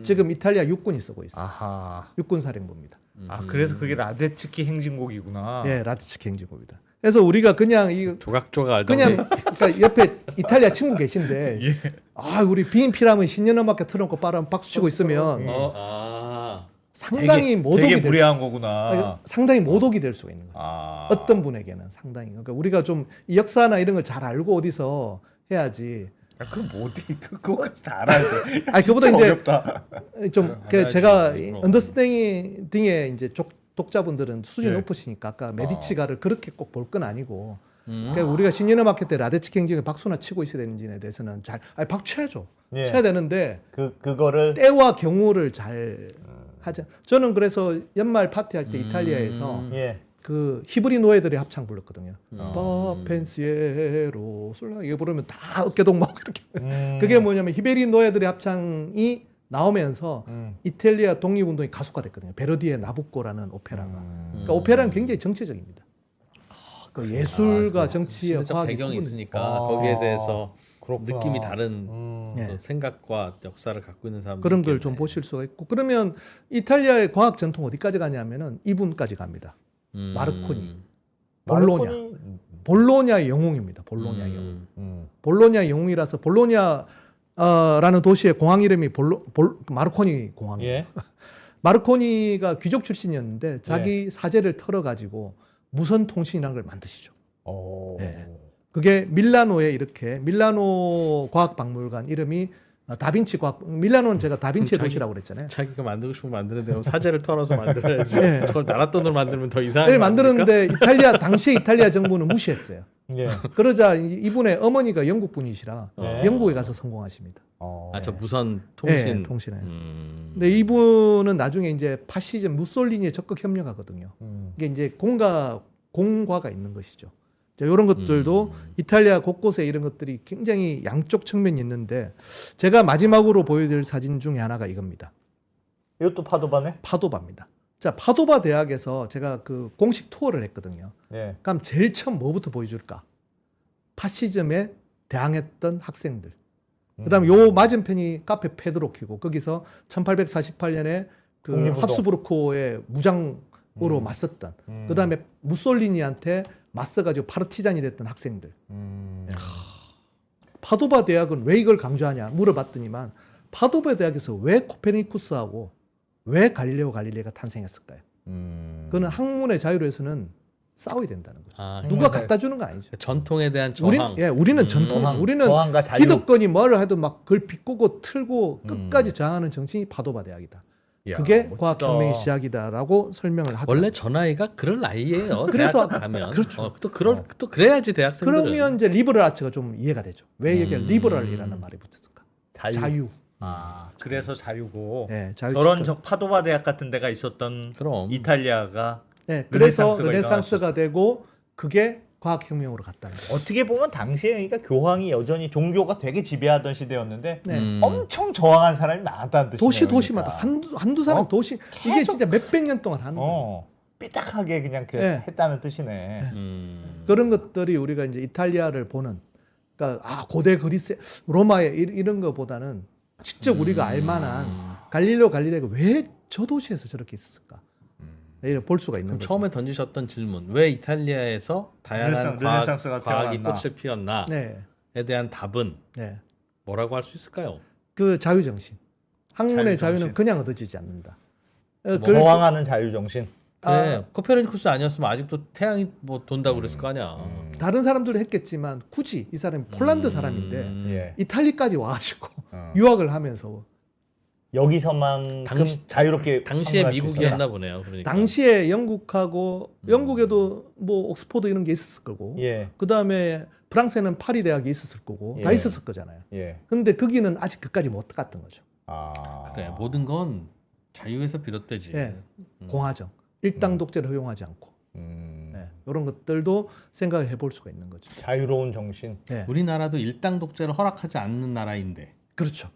지금 이탈리아 육군이 쓰고 있어요. 아하. 육군 사령부입니다. 아, 그래서 그게 라데츠키 행진곡이구나. 예, 라데츠키 행진곡입니다. 그래서 우리가 그냥 이 조각조각 알던 그냥 그러니까 옆에 이탈리아 친구 계신데 우리 빈 피라면 신년음악회 틀어놓고 빠르면 박수 치고 있으면 상당히 모독이 되게 될 무례한 거구나. 상당히 모독이 될 수가 있는 거죠. 아. 어떤 분에게는 상당히. 그러니까 우리가 좀 이 역사나 이런 걸 잘 알고 어디서 해야지. 아, 그럼 어디 그거까지 다 알아야 돼. 아니 그보다 진짜 이제 어렵다. 좀 알아야지, 제가 그럼. 언더스탠딩에 이제 독자분들은 수준이 네. 높으시니까 아까 메디치가를 그렇게 꼭 볼 건 아니고 그러니까 우리가 신년음악회 때 라데츠키 행진에 박수나 치고 있어야 되는지에 대해서는 잘 박수 쳐야죠. 예. 쳐야 되는데 그거를 때와 경우를 잘 하자. 저는 그래서 연말 파티할 때 이탈리아에서 예. 그 히브리 노예들의 합창 불렀거든요. 바펜시에로 솔라 이거 부르면 다 어깨동무하고 이렇게. 그게 뭐냐면 히브리 노예들의 합창이 나오면서 이탈리아 독립운동이 가속화됐거든요. 베르디의 나부코라는 오페라가. 그러니까 오페라는 굉장히 정치적입니다. 그 예술과 정치의 시대적 화학이 배경이 구분이- 있으니까 거기에 대해서 그렇구나. 느낌이 다른 네. 또 생각과 역사를 갖고 있는 사람들 그런 걸 좀 보실 수가 있고 그러면 이탈리아의 과학 전통 어디까지 가냐면은 이분까지 갑니다. 마르코니. 볼로냐. 볼로냐의 영웅입니다. 볼로냐의 영웅. 볼로냐의 영웅이라서 볼로냐라는 도시의 공항 이름이 마르코니 공항이에요. 예. 마르코니가 귀족 출신이었는데 자기 사제를 털어가지고 무선 통신이라는 걸 만드시죠. 오. 예. 그게 밀라노에 이렇게 밀라노 과학박물관 이름이 다빈치 과학 밀라노는 제가 다빈치의 도시라고 그랬잖아요. 자기가 만들고 싶으면 만드는데 사제를 털어서 만들어야지. 네. 저걸 나라 돈으로 만들면 더 이상한 를 거 아닙니까? 만드는데 당시 이탈리아 정부는 무시했어요. 예. 그러자 이분의 어머니가 영국 분이시라 네. 영국에 가서 성공하십니다. 저 무선 통신. 네, 통신에. 근데 이분은 나중에 이제 파시즘 무솔리니에 적극 협력하거든요. 이게 이제 공과가 있는 것이죠. 자, 이런 것들도 이탈리아 곳곳에 이런 것들이 굉장히 양쪽 측면이 있는데 제가 마지막으로 보여드릴 사진 중에 하나가 이겁니다. 이것도 파도바네? 파도바입니다. 자, 파도바 대학에서 제가 그 공식 투어를 했거든요. 예. 그럼 제일 처음 뭐부터 보여줄까? 파시즘에 대항했던 학생들. 그다음에 요 맞은편이 카페 페드로키고 거기서 1848년에 그 독립운동. 합스부르크의 무장으로 맞섰던. 그다음에 무솔리니한테 맞서가지고 파르티잔이 됐던 학생들. 파도바 대학은 왜 이걸 강조하냐 물어봤더니만 파도바 대학에서 왜 코페르니쿠스하고 왜 갈릴레오 갈릴레이가 탄생했을까요? 그거는 학문의 자유로에서는 싸워야 된다는 거죠. 누가 갖다 주는 거 아니죠. 전통에 대한 저항. 우리는 전통, 우리는 저항과 자유. 기득권이 뭐를 해도 막 그걸 비꼬고 틀고 끝까지 저항하는 정신이 파도바 대학이다. 이야, 그게 멋지다. 과학혁명의 시작이다라고 설명을 하더라고요. 원래 저 나이가 그럴 나이예요. 그래서 대학 가면. 그렇죠. 또 그래야지 대학생들은. 그러면 이제 리버럴 아츠가 좀 이해가 되죠. 왜 여기에 리버럴이라는 말이 붙었을까? 자유. 그래서 자유고. 네, 자유. 저런 파도바 대학 같은 데가 있었던 그럼. 이탈리아가 네, 그래서 르네상스가 르네상스가 되고 그게 과학혁명으로 갔다는 거예요. 어떻게 보면 당시에 그러니까 교황이 여전히 종교가 되게 지배하던 시대였는데 네. 엄청 저항한 사람이 많았다는 뜻이에요. 도시마다 그러니까. 한두 사람 도시 이게 계속- 진짜 몇백 년 동안 하는 거예요. 삐딱하게 그냥 네. 했다는 뜻이네. 그런 것들이 우리가 이제 이탈리아를 보는 그러니까 고대 그리스 로마의 이런 거보다는 직접 우리가 알만한 갈릴레오 갈릴레이가 왜 저 도시에서 저렇게 있었을까? 이를 볼 수가 있는 그럼 거죠. 처음에 던지셨던 질문. 왜 이탈리아에서 다양한 르네상스가 과학이 태어났나? 꽃을 피웠나에 네, 대한 답은 네. 뭐라고 할 수 있을까요? 그 자유 정신. 학문의 자유 정신. 자유는 그냥 얻어지지 않는다. 저항하는 자유 정신. 그래, 코페르니쿠스 아니었으면 아직도 태양이 뭐 돈다고 그랬을 거 아니야. 다른 사람들도 했겠지만 굳이 이 사람이 폴란드 사람인데 예. 이탈리까지 와가지고 유학을 하면서 여기서만 자유롭게 당시에 판단할 수 미국이었나 있어요. 보네요. 그러니까. 당시에 영국하고 영국에도 뭐 옥스포드 이런 게 있었을 거고 예. 그 다음에 프랑스에는 파리 대학이 있었을 거고 다 예. 있었을 거잖아요. 예. 근데 거기는 아직 그까지 못 갔던 거죠. 그래, 모든 건 자유에서 비롯되지. 예. 공화정, 일당 독재를 허용하지 않고 이런 것들도 생각해 볼 수가 있는 거죠. 자유로운 정신. 예. 우리나라도 일당 독재를 허락하지 않는 나라인데. 그렇죠.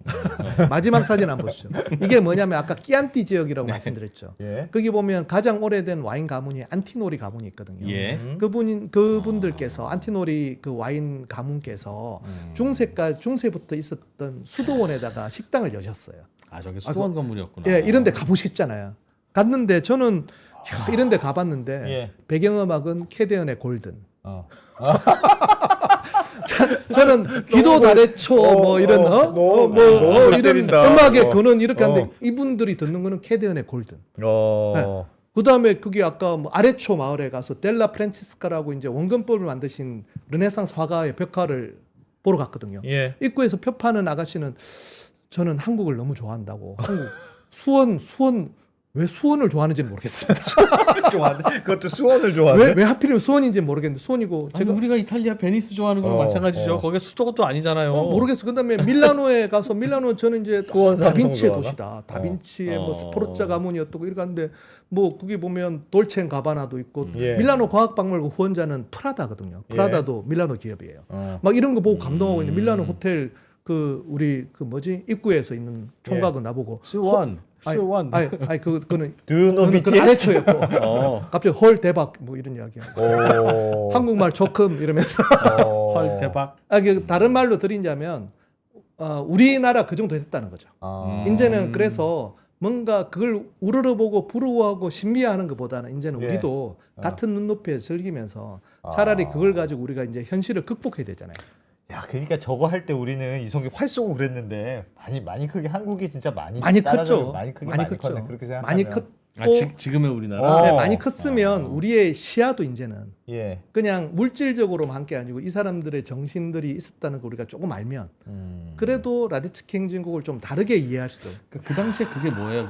마지막 사진 한번 보시죠. 이게 뭐냐면 아까 끼안티 지역이라고 말씀드렸죠. 예. 거기 보면 가장 오래된 와인 가문이 안티노리 가문이 있거든요. 예. 그분들께서 안티노리 그 와인 가문께서 중세부터 있었던 수도원에다가 식당을 여셨어요. 아, 저게 수도원 건물이었구나. 예, 이런 데 가보셨잖아요. 갔는데 저는 이런 데 가봤는데 예. 배경음악은 캐데언의 골든. 어. 저는 귀도 다래초 뭐 이런 너무 이런 때린다. 음악의 근원 이렇게 하는데 이분들이 듣는 거는 캐데언의 골든. 그 다음에 그게 아까 뭐 아레초 마을에 가서 델라 프란치스카라고 이제 원근법을 만드신 르네상스 화가의 벽화를 보러 갔거든요. 예. 입구에서 표 파는 아가씨는 저는 한국을 너무 좋아한다고. 한국 수원 왜 수원을 좋아하는지는 모르겠습니다. 좋아하네. 그것도 수원을 좋아하네. 왜 하필이면 수원인지 모르겠는데 수원이고 제가 우리가 이탈리아 베니스 좋아하는 거랑 마찬가지죠. 거기 수도가 또 아니잖아요. 모르겠어. 그다음에 밀라노에 가서 밀라노 저는 이제 수원 다빈치의 삼성 도시다. 다빈치의 뭐 스포르자 가문이었고 이렇게 하는데 뭐 거기 보면 돌첸 가바나도 있고 예. 밀라노 과학박물관 후원자는 프라다거든요. 프라다도 밀라노 기업이에요. 어. 막 이런 거 보고 감동하고 있는 밀라노 호텔 그 우리 그 뭐지 입구에서 있는 총각은 나보고 수원. 아니 그거는 드노비티에스. 아래초였고 갑자기 헐 대박 뭐 이런 이야기하고 한국말 조금 이러면서 헐 대박. 다른 말로 드리자면 우리나라 그 정도 됐다는 거죠. 이제는 그래서 뭔가 그걸 우러러보고 부러워하고 신비해하는 것보다는 이제는 예. 우리도 같은 눈높이에 즐기면서 차라리 그걸 가지고 우리가 이제 현실을 극복해야 되잖아요. 야, 그러니까 저거 할 때 우리는 이성이 활 쏘고 그랬는데 많이 크게 한국이 진짜 많이 컸죠. 많이 크게 많이 컸네. 컸죠. 그렇게 생각하면. 많이 컸고 지금의 우리나라. 네, 많이 컸으면 우리의 시야도 이제는 예. 그냥 물질적으로만 한 게 아니고 이 사람들의 정신들이 있었다는 걸 우리가 조금 알면 그래도 라디츠키 행진곡을 좀 다르게 이해할 수도 있고. 그 당시에 그게 뭐예요?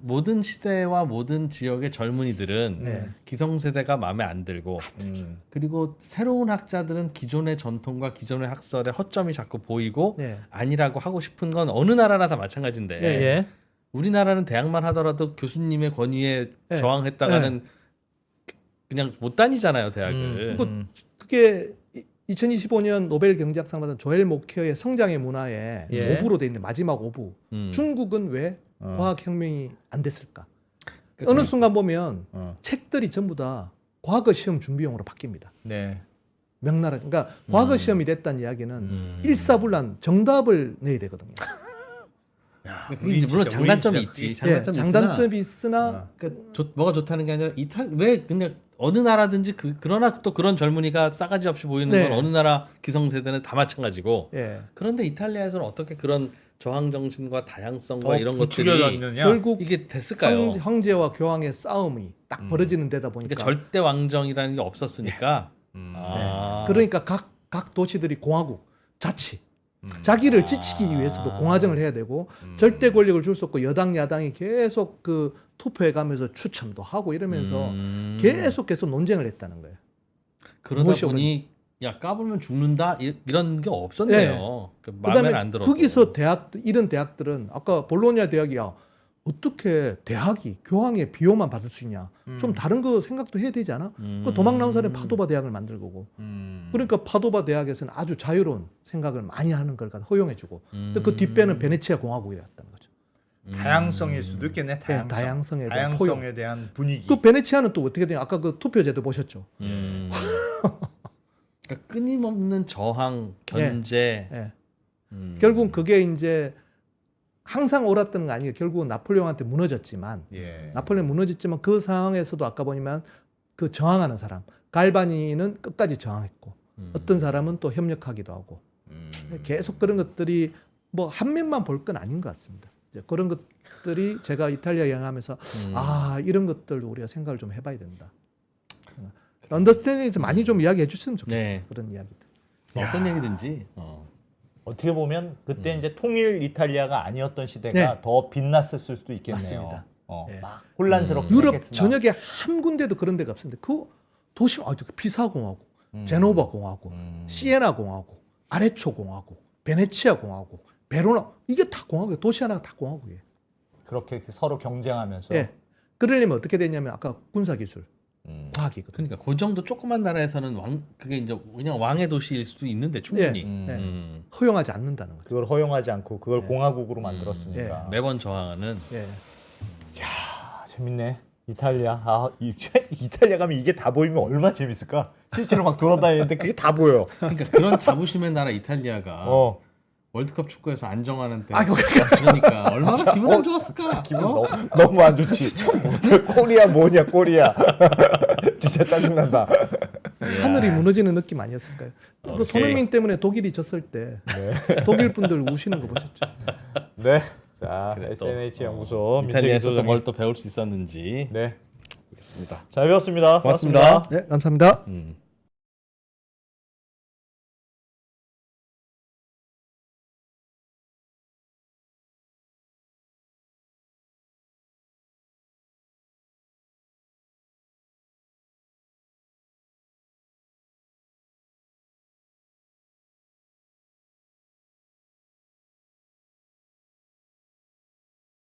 모든 시대와 모든 지역의 젊은이들은 네. 기성세대가 마음에 안 들고 그리고 새로운 학자들은 기존의 전통과 기존의 학설에 허점이 자꾸 보이고 네. 아니라고 하고 싶은 건 어느 나라나 다 마찬가지인데 예. 우리나라는 대학만 하더라도 교수님의 권위에 네. 저항했다가는 그냥 못 다니잖아요 대학을. 그게 2025년 노벨 경제학상 받은 조엘 모케어의 성장의 문화에 예. 5부로 돼 있는데 마지막 5부. 중국은 왜 과학혁명이 안 됐을까? 어느 순간 보면 책들이 전부 다 과거 시험 준비용으로 바뀝니다. 네. 명나라. 그러니까 과거 시험이 됐다는 이야기는 일사불란 정답을 내야 되거든요. 그게 이제 물론 장단점이 있지. 예, 장단점이 장단점이 있으나 뭐가 좋다는 게 아니라 왜 그냥 어느 나라든지 그러나 또 그런 젊은이가 싸가지 없이 보이는 네. 건 어느 나라 기성세대는 다 마찬가지고. 예. 그런데 이탈리아에서는 어떻게 그런 저항 정신과 다양성과 이런 것들이 부추겨졌느냐? 결국 이게 됐을까요? 형제와 교황의 싸움이 딱 벌어지는 데다 보니까 그러니까 절대 왕정이라는 게 없었으니까. 그러니까 각 도시들이 공화국, 자치, 자기를 지키기 위해서도 공화정을 해야 되고 절대 권력을 줄 수 없고 여당 야당이 계속 그 투표해가면서 추첨도 하고 이러면서 계속해서 논쟁을 했다는 거예요. 그러다 무엇이 보니 야 까불면 죽는다 이런 게 없었네요. 그 마음에 그다음에 안 들어. 거기서 이런 대학들은 아까 볼로냐 대학이야 어떻게 대학이 교황의 비호만 받을 수 있냐? 좀 다른 거 생각도 해야 되지 않아? 그 도망 나온 사람이 파도바 대학을 만들 거고. 그러니까 파도바 대학에서는 아주 자유로운 생각을 많이 하는 걸 허용해주고. 근데 그 뒷배는 베네치아 공화국이었다는 거죠. 다양성일 수도 있겠네. 네, 다양성에 대한 다양성에 대한 분위기. 그 베네치아는 또 어떻게 되냐? 아까 그 투표제도 보셨죠? 그러니까 끊임없는 저항, 견제. 예. 결국은 그게 이제 항상 옳았던 거 아니에요. 결국은 나폴레옹한테 무너졌지만 나폴레옹 무너졌지만 그 상황에서도 아까 보니까 그 저항하는 사람 갈바니는 끝까지 저항했고 어떤 사람은 또 협력하기도 하고 계속 그런 것들이 뭐 한 면만 볼 건 아닌 것 같습니다. 이제 그런 것들이 제가 이탈리아 여행하면서 이런 것들도 우리가 생각을 좀 해봐야 된다. 언더스탠딩에서 많이 좀 이야기해 주셨으면 좋겠어요. 네. 그런 이야기들. 어떤 얘기든지. 어떻게 보면 그때 이제 통일 이탈리아가 아니었던 시대가 더 빛났을 수도 있겠네요. 맞습니다. 네. 막 혼란스럽게 유럽 생겼으나. 전역에 한 군데도 그런 데가 없습니다. 그 도시 피사 공화국, 제노바 공화국, 시에나 공화국, 아레초 공화국, 베네치아 공화국, 베로나 이게 다 공화국이에요. 도시 하나가 다 공화국이에요. 그렇게 서로 경쟁하면서. 예. 그러려면 어떻게 되냐면 아까 군사 기술, 과학이거든요. 그러니까 그 정도 조그만 나라에서는 그게 이제 그냥 왕의 도시일 수도 있는데 충분히 허용하지 않는다는 거죠. 그걸 허용하지 않고 그걸 공화국으로 만들었으니까. 매번 저항하는. 예. 재밌네. 이탈리아. 이탈리아 가면 이게 다 보이면 얼마나 재밌을까? 실제로 막 돌아다니는데 그게 다 보여. 그러니까 그런 자부심의 나라 이탈리아가 월드컵 축구에서 안정환한테 그러니까 얼마나 기분 안 좋았을까? 진짜 기분 너무 안 좋지. 꼬리야 뭐냐 꼬리야. 진짜 짜증난다. 하늘이 무너지는 느낌 아니었을까요? 그 손흥민 때문에 독일이 졌을 때 독일 분들 우시는 거 보셨죠? 네. 자, SNH 연구소 이탈리아에서 또 뭘 또 배울 수 있었는지. 네. 알겠습니다. 잘 배웠습니다. 고맙습니다. 네, 감사합니다.